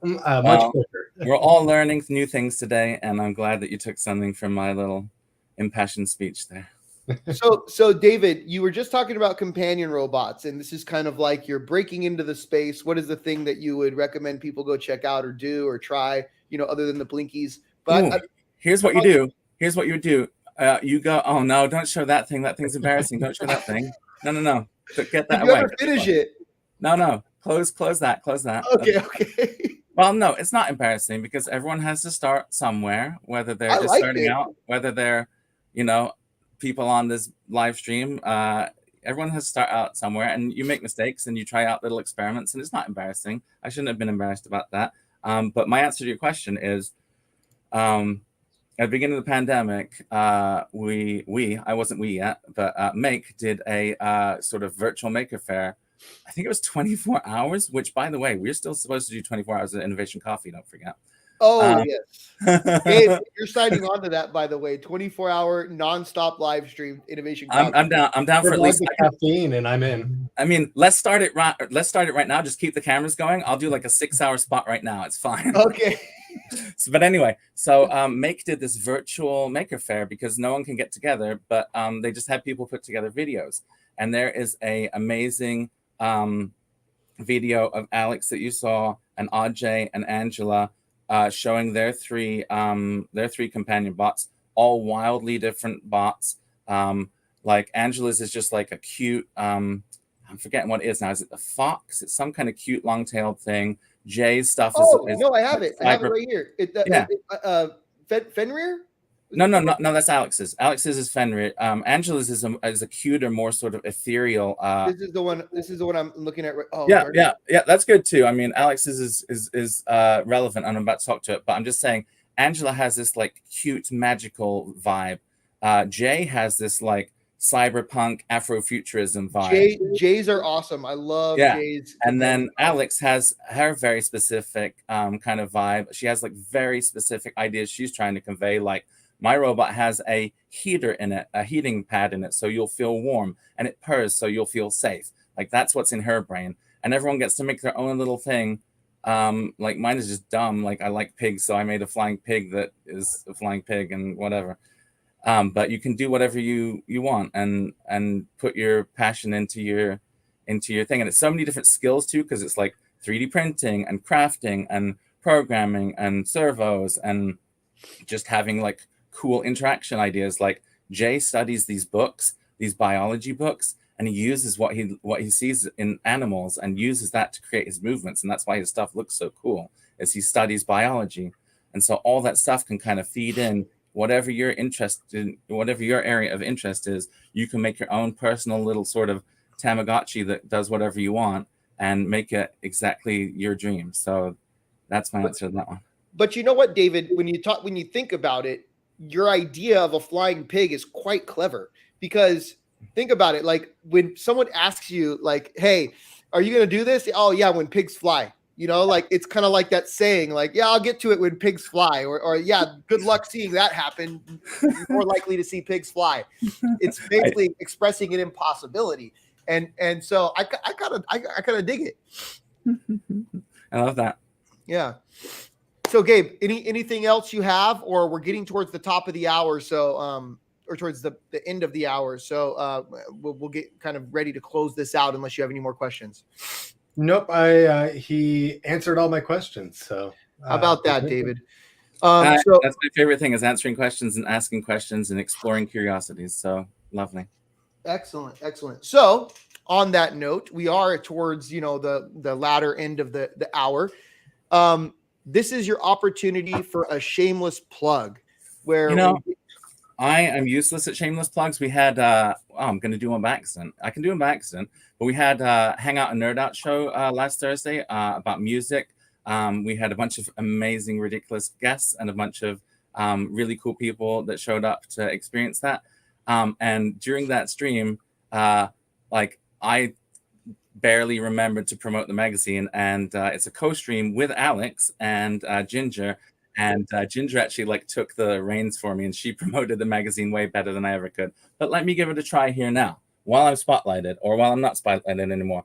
[SPEAKER 2] quicker.
[SPEAKER 3] We're all learning new things today, and I'm glad that you took something from my little impassioned speech there.
[SPEAKER 1] So David, you were just talking about companion robots, and this is kind of like you're breaking into the space. What is the thing that you would recommend people go check out or do or try, other than the blinkies? But
[SPEAKER 3] here's what you do. Here's what you do. You go, oh no, don't show that thing. That thing's embarrassing. Don't show that thing. No. Get that
[SPEAKER 1] away.
[SPEAKER 3] You
[SPEAKER 1] ever finish it?
[SPEAKER 3] No. Close that.
[SPEAKER 1] Okay.
[SPEAKER 3] Well, no, it's not embarrassing because everyone has to start somewhere, whether they're just starting out, whether they're, people on this live stream, everyone has to start out somewhere, and you make mistakes and you try out little experiments, and it's not embarrassing. I shouldn't have been embarrassed about that. But my answer to your question is, at the beginning of the pandemic, I wasn't we yet, but Make did a sort of virtual maker fair. I think it was 24 hours, which, by the way, we're still supposed to do 24 hours of Innovation Coffee, don't forget.
[SPEAKER 1] Oh, yes. Hey, you're signing on to that, by the way. 24-hour nonstop live stream Innovation Coffee.
[SPEAKER 3] I'm down for at least
[SPEAKER 2] caffeine, and I'm in.
[SPEAKER 3] I mean, let's start it right now. Just keep the cameras going. I'll do like a 6-hour spot right now. It's fine.
[SPEAKER 1] Okay.
[SPEAKER 3] But anyway, so Make did this virtual maker fair because no one can get together, but they just had people put together videos. And there is a amazing video of Alex that you saw, and Ajay and Angela showing their three companion bots, all wildly different bots. Like Angela's is just like a cute, I'm forgetting what it is now. Is it the fox? It's some kind of cute long-tailed thing. Jay's stuff is
[SPEAKER 1] no, I have it. I have it right here. Fenrir?
[SPEAKER 3] No. That's Alex's. Alex's is Fenrir. Angela's is a cuter, more sort of ethereal.
[SPEAKER 1] This is the one. This is the one I'm looking at. Oh,
[SPEAKER 3] yeah,
[SPEAKER 1] sorry.
[SPEAKER 3] yeah. That's good too. I mean, Alex's is relevant, and I'm about to talk to it. But I'm just saying, Angela has this like cute, magical vibe. Jay has this like cyberpunk Afrofuturism vibe.
[SPEAKER 1] Jays are awesome. I love Jays.
[SPEAKER 3] And then Alex has her very specific kind of vibe. She has like very specific ideas she's trying to convey. Like my robot has a heater in it, a heating pad in it, so you'll feel warm, and it purrs so you'll feel safe. Like that's what's in her brain. And everyone gets to make their own little thing. Like mine is just dumb. Like I like pigs, so I made a flying pig that is a flying pig and whatever. But you can do whatever you want and put your passion into your thing. And it's so many different skills too, because it's like 3D printing and crafting and programming and servos and just having like cool interaction ideas. Like Jay studies these books, these biology books, and he uses what he sees in animals and uses that to create his movements. And that's why his stuff looks so cool, is he studies biology. And so all that stuff can kind of feed in whatever you're interested in, whatever your area of interest is. You can make your own personal little sort of Tamagotchi that does whatever you want and make it exactly your dream. So that's my answer to that one.
[SPEAKER 1] But you know what, David, when you think about it, your idea of a flying pig is quite clever, because think about it. Like when someone asks you like, hey, are you going to do this? Oh yeah. When pigs fly, you know, like it's kind of like that saying, like, yeah, I'll get to it when pigs fly, or yeah, good luck seeing that happen. You're more likely to see pigs fly. It's basically expressing an impossibility. And so I kind of dig it.
[SPEAKER 3] I love that.
[SPEAKER 1] Yeah. So Gabe, anything else you have, or we're getting towards the top of the hour. So, or towards the end of the hour. So we'll get kind of ready to close this out unless you have any more questions.
[SPEAKER 2] Nope. He answered all my questions. So
[SPEAKER 1] how about that, David?
[SPEAKER 3] So that's my favorite thing, is answering questions and asking questions and exploring curiosities. So lovely.
[SPEAKER 1] Excellent. So on that note, we are towards, the latter end of the hour. This is your opportunity for a shameless plug where,
[SPEAKER 3] I am useless at shameless plugs. We had, I'm going to do one by accident. I can do them by accident, but we had Hang Out and Nerd Out show last Thursday about music. We had a bunch of amazing, ridiculous guests and a bunch of really cool people that showed up to experience that. And during that stream, I barely remembered to promote the magazine, and it's a co-stream with Alex and Ginger. And Ginger actually took the reins for me, and she promoted the magazine way better than I ever could. But let me give it a try here now, while I'm spotlighted, or while I'm not spotlighted anymore.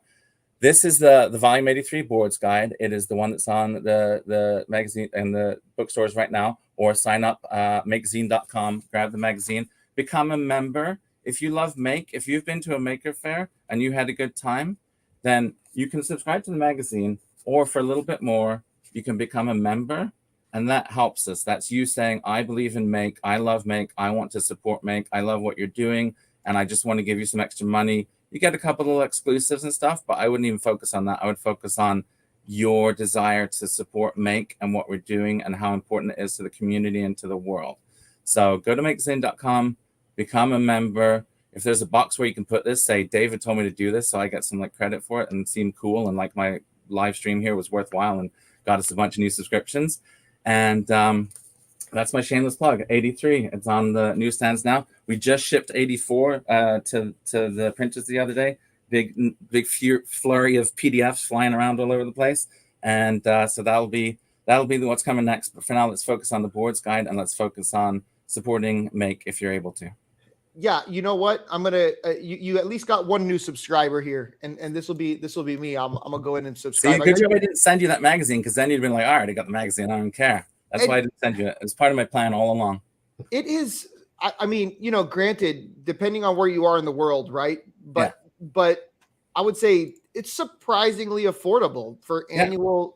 [SPEAKER 3] This is the Volume 83 Boards Guide. It is the one that's on the magazine and the bookstores right now. Or sign up, makezine.com, grab the magazine, become a member. If you love Make, if you've been to a maker fair and you had a good time, then you can subscribe to the magazine, or for a little bit more, you can become a member. And that helps us. That's you saying, I believe in Make. I love Make. I want to support Make. I love what you're doing. And I just want to give you some extra money. You get a couple of exclusives and stuff, but I wouldn't even focus on that. I would focus on your desire to support Make and what we're doing and how important it is to the community and to the world. So go to makezine.com, become a member. If there's a box where you can put this, say, David told me to do this, so I get some credit for it and it seemed cool. And my live stream here was worthwhile and got us a bunch of new subscriptions. And that's my shameless plug. 83. It's on the newsstands now. We just shipped 84 to the printers the other day. Big flurry of PDFs flying around all over the place. And so that'll be what's coming next. But for now, let's focus on the Boards Guide, and let's focus on supporting Make if you're able to.
[SPEAKER 1] Yeah, you know what? I'm gonna you at least got one new subscriber here, and this will be me. I'm gonna go in and subscribe.
[SPEAKER 3] See, good job I didn't send you that magazine, because then you'd been like, all right, I got the magazine, I don't care. That's why I didn't send you it. It's part of my plan all along.
[SPEAKER 1] It is. I mean, granted, depending on where you are in the world, right? But I would say it's surprisingly affordable for annual.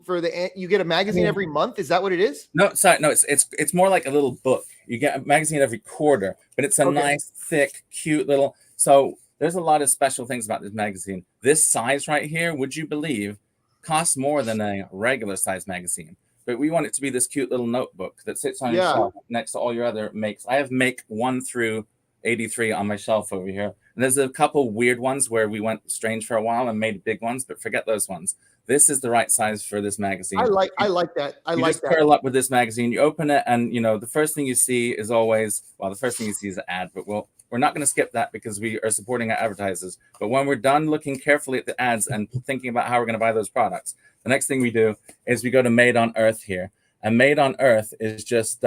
[SPEAKER 1] You get a magazine every month. Is that what it is? No,
[SPEAKER 3] sorry, no. It's more like a little book. You get a magazine every quarter, but it's a nice, thick, cute little. So there's a lot of special things about this magazine. This size right here, would you believe, costs more than a regular size magazine. but we want it to be this cute little notebook that sits on your
[SPEAKER 1] Yeah.
[SPEAKER 3] shelf next to all your other makes. I have make 1 through 83 on my shelf over here. And there's a couple weird ones where we went strange for a while and made big ones, but forget those ones. This is the right size for this magazine.
[SPEAKER 1] I like that.
[SPEAKER 3] You just curl up with this magazine, you open it, and the first thing you see is always, the first thing you see is an ad, but we're not going to skip that because we are supporting our advertisers. But when we're done looking carefully at the ads and thinking about how we're going to buy those products, the next thing we do is we go to Made on Earth here. And Made on Earth is just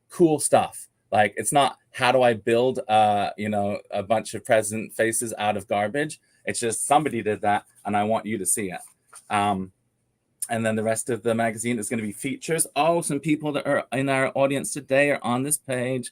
[SPEAKER 3] cool stuff. Like, it's not how do I build a bunch of present faces out of garbage. It's just somebody did that, and I want you to see it. And then the rest of the magazine is going to be features. Oh, some people that are in our audience today are on this page.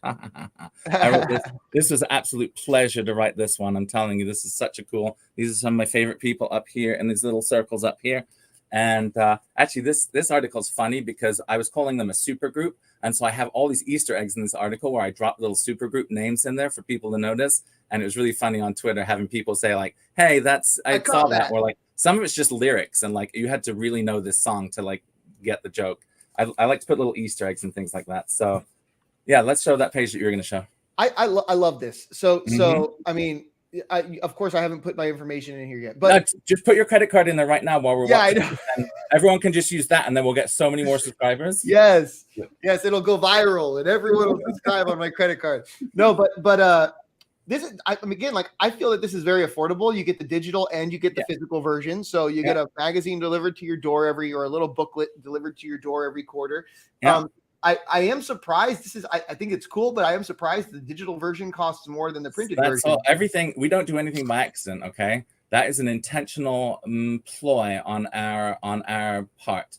[SPEAKER 3] This was an absolute pleasure to write this one. I'm telling you, this is such a cool. These are some of my favorite people up here in these little circles up here. And actually, this article is funny because I was calling them a super group. And so I have all these Easter eggs in this article where I drop little super group names in there for people to notice. And it was really funny on Twitter having people say like, hey, I saw that. Or like, some of it's just lyrics. And like, you had to really know this song to like get the joke. I like to put little Easter eggs and things like that. So yeah, let's show that page that you're going to show.
[SPEAKER 1] I love this. So, I mean, of course, I haven't put my information in here yet, but
[SPEAKER 3] no, just put your credit card in there right now while we're watching.
[SPEAKER 1] I know.
[SPEAKER 3] And everyone can just use that, and then we'll get so many more subscribers.
[SPEAKER 1] Yes, it'll go viral, and everyone will subscribe on my credit card. No, but this is again, like, I feel that this is very affordable. You get the digital and you get the physical version, so you get a magazine delivered to your door or a little booklet delivered to your door every quarter.
[SPEAKER 3] Yeah.
[SPEAKER 1] I am surprised. I think it's cool, but I am surprised the digital version costs more than the printed version.
[SPEAKER 3] All, everything. We don't do anything by accident. Okay, that is an intentional ploy on our part.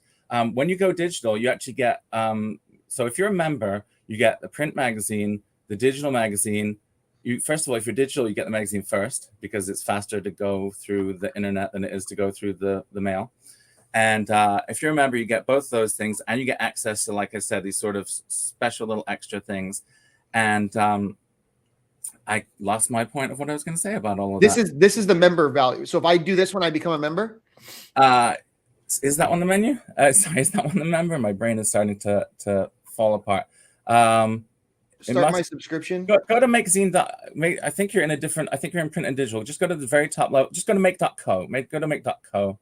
[SPEAKER 3] When you go digital, you actually get. So if you're a member, you get the print magazine, the digital magazine. First of all, if you're digital, you get the magazine first because it's faster to go through the internet than it is to go through the mail. And if you're a member, you get both those things, and you get access to, like I said, these sort of special little extra things. And I lost my point of what I was going to say about all of that.
[SPEAKER 1] This is the member value. So if I do this when I become a member,
[SPEAKER 3] is that on the menu? Sorry, is that on the member? My brain is starting to fall apart.
[SPEAKER 1] Start my subscription.
[SPEAKER 3] Go to magazine. I think you're in print and digital. Just go to the very top level. Just go to make.co. Go to make.co.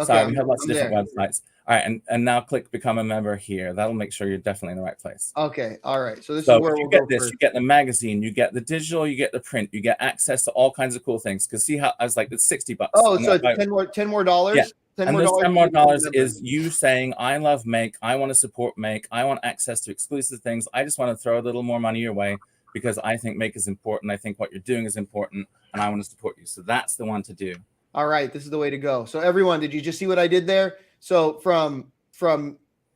[SPEAKER 3] Okay, sorry, we have lots of different websites. All right, and now click become a member here. That'll make sure you're definitely in the right place.
[SPEAKER 1] Okay, all right. So this is where we'll
[SPEAKER 3] get this. First. You get the magazine, you get the digital, you get the print, you get access to all kinds of cool things. Because see how I was like, it's $60.
[SPEAKER 1] Oh, so it's $10 more dollars.
[SPEAKER 3] Yeah. And this $10 more is you saying, I love Make, I want to support Make, I want access to exclusive things. I just want to throw a little more money your way because I think Make is important. I think what you're doing is important, and I want to support you. So that's the one to do.
[SPEAKER 1] All right, this is the way to go. So everyone, did you just see what I did there? So from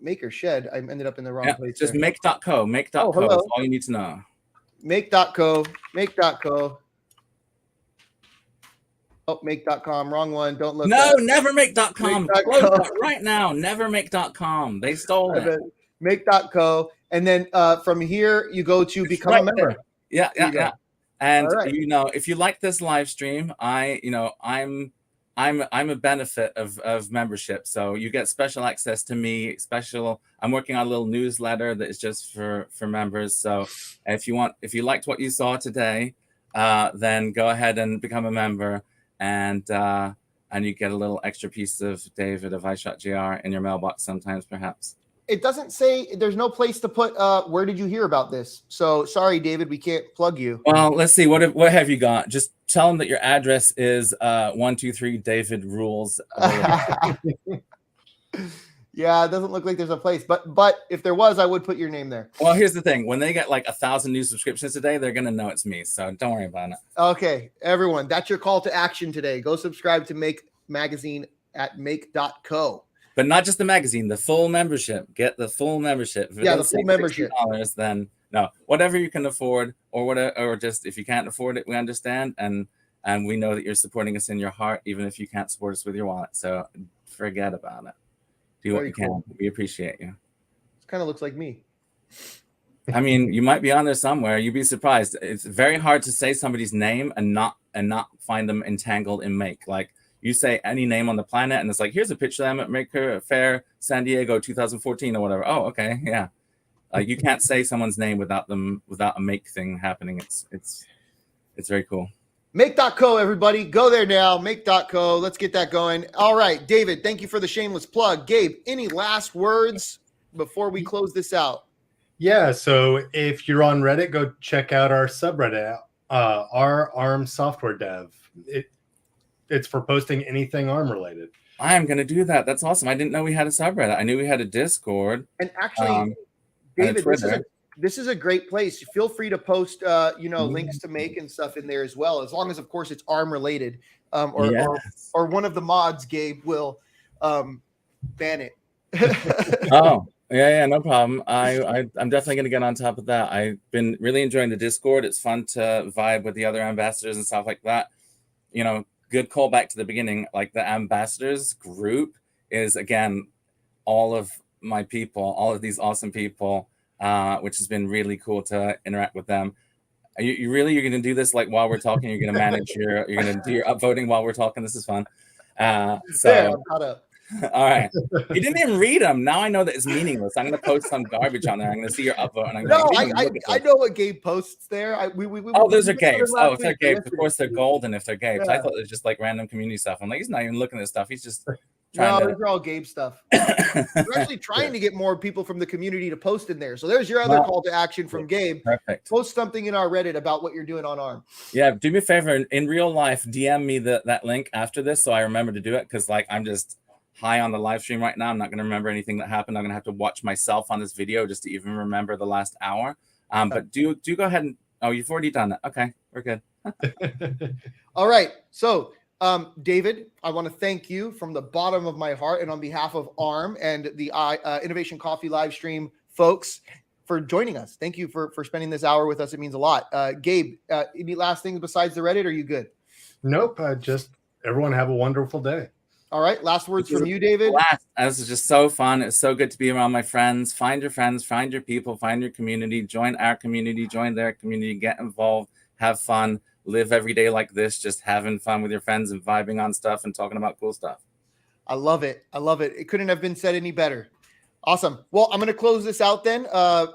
[SPEAKER 1] Maker Shed, I ended up in the wrong place.
[SPEAKER 3] Just make.co. Make.co is all you need to know.
[SPEAKER 1] Make.co. Oh, make.com. Wrong one. Don't look.
[SPEAKER 3] No, never make.com. Right now. Never make.com. They stole it.
[SPEAKER 1] Make.co. And then from here, you go to become a member.
[SPEAKER 3] Yeah. And if you like this live stream, I'm a benefit of membership. So you get special access to me. I'm working on a little newsletter that is just for members. So if you liked what you saw today, then go ahead and become a member, and you get a little extra piece of David of iShotGR in your mailbox sometimes, perhaps.
[SPEAKER 1] It doesn't say, there's no place to put where did you hear about this? So sorry, David, we can't plug you.
[SPEAKER 3] Well, let's see. What have you got? Just tell them that your address is 123 David Rules.
[SPEAKER 1] Yeah, it doesn't look like there's a place, but if there was, I would put your name there.
[SPEAKER 3] Well, here's the thing. When they get like 1,000 new subscriptions today, they're going to know it's me. So don't worry about it.
[SPEAKER 1] Okay, everyone, that's your call to action today. Go subscribe to Make Magazine at make.co.
[SPEAKER 3] But not just the magazine, the full membership. Get the full membership. If
[SPEAKER 1] the full membership.
[SPEAKER 3] $60, then no, whatever you can afford, or just if you can't afford it, we understand, and we know that you're supporting us in your heart, even if you can't support us with your wallet. So forget about it. Do what you can. We appreciate you.
[SPEAKER 1] It kind of looks like me.
[SPEAKER 3] I mean, you might be on there somewhere. You'd be surprised. It's very hard to say somebody's name and not find them entangled in Make. Like, you say any name on the planet, and it's like, here's a picture of them at Maker Fair San Diego 2014 or whatever. Oh, okay, yeah. You can't say someone's name without a make thing happening. It's very cool.
[SPEAKER 1] Make.co, everybody. Go there now. Make.co. Let's get that going. All right, David, thank you for the shameless plug. Gabe, any last words before we close this out?
[SPEAKER 2] Yeah, so if you're on Reddit, go check out our subreddit, our ARM software dev. It's for posting anything ARM related.
[SPEAKER 3] I'm going to do that. That's awesome. I didn't know we had a subreddit. I knew we had a Discord.
[SPEAKER 1] And actually, David, this is a great place. Feel free to post, links to make and stuff in there as well, as long as, of course, it's ARM related, or one of the mods, Gabe, will ban it.
[SPEAKER 3] Oh, yeah, no problem. I'm definitely going to get on top of that. I've been really enjoying the Discord. It's fun to vibe with the other ambassadors and stuff like that. Good callback to the beginning. Like the ambassadors group is, again, all of my people, all of these awesome people, which has been really cool to interact with them. You're going to do this like while we're talking? You're going to manage you're going to do your upvoting while we're talking? This is fun.
[SPEAKER 1] I'm caught up.
[SPEAKER 3] All right. You didn't even read them. Now I know that it's meaningless. I'm going to post some garbage on there. I'm going to see your upvote. And
[SPEAKER 1] I know what Gabe posts there.
[SPEAKER 3] Those are Gabe's. Oh, if they're Gabe's, of course they're golden if they're Gabe's. Yeah. I thought it was just like random community stuff. I'm like, he's not even looking at this stuff. He's just trying
[SPEAKER 1] these are all Gabe stuff. We're actually trying to get more people from the community to post in there. So there's your other call to action from Gabe.
[SPEAKER 3] Perfect.
[SPEAKER 1] Post something in our Reddit about what you're doing on ARM.
[SPEAKER 3] Yeah, do me a favor. In real life, DM me that link after this so I remember to do it, because like I'm just high on the live stream right now. I'm not going to remember anything that happened. I'm going to have to watch myself on this video just to even remember the last hour. But do go ahead and you've already done it. Okay, we're good.
[SPEAKER 1] All right. So David, I want to thank you from the bottom of my heart and on behalf of ARM and the Innovation Coffee live stream folks for joining us. Thank you for spending this hour with us. It means a lot. Gabe, any last things besides the Reddit? Are you good?
[SPEAKER 2] Nope. Just everyone have a wonderful day.
[SPEAKER 1] All right. Last words from you, David.
[SPEAKER 3] This is just so fun. It's so good to be around my friends. Find your friends, find your people, find your community, join our community, join their community, get involved, have fun, live every day like this, just having fun with your friends and vibing on stuff and talking about cool stuff.
[SPEAKER 1] I love it. I love it. It couldn't have been said any better. Awesome. Well, I'm going to close this out then.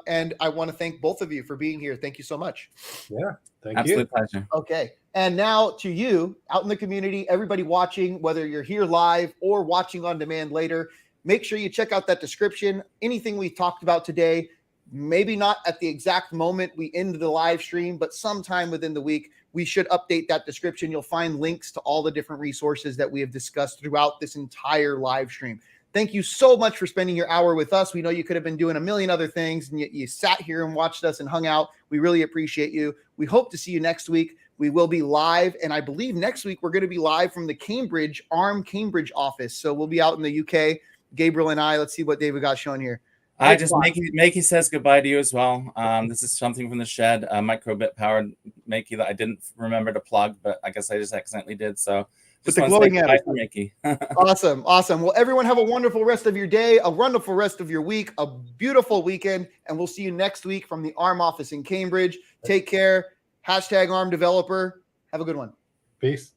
[SPEAKER 1] And I want to thank both of you for being here. Thank you so much.
[SPEAKER 2] Yeah. Thank
[SPEAKER 3] you.
[SPEAKER 2] Absolute
[SPEAKER 3] pleasure.
[SPEAKER 1] Okay. And now to you out in the community, everybody watching, whether you're here live or watching on demand later, make sure you check out that description. Anything we talked about today, maybe not at the exact moment we end the live stream, but sometime within the week, we should update that description. You'll find links to all the different resources that we have discussed throughout this entire live stream. Thank you so much for spending your hour with us. We know you could have been doing a million other things, and you sat here and watched us and hung out. We really appreciate you. We hope to see you next week. We will be live, and I believe next week we're going to be live from the ARM Cambridge office. So we'll be out in the UK, Gabriel and I. Let's see what David got shown here.
[SPEAKER 3] I just Makey says goodbye to you as well. This is something from the shed, microbit powered Makey that I didn't remember to plug, but I guess I just accidentally did. So just want to say goodbye to Makey.
[SPEAKER 1] Awesome. Well, everyone have a wonderful rest of your day, a wonderful rest of your week, a beautiful weekend, and we'll see you next week from the ARM office in Cambridge. Take care. #ARM developer. Have a good one.
[SPEAKER 2] Peace.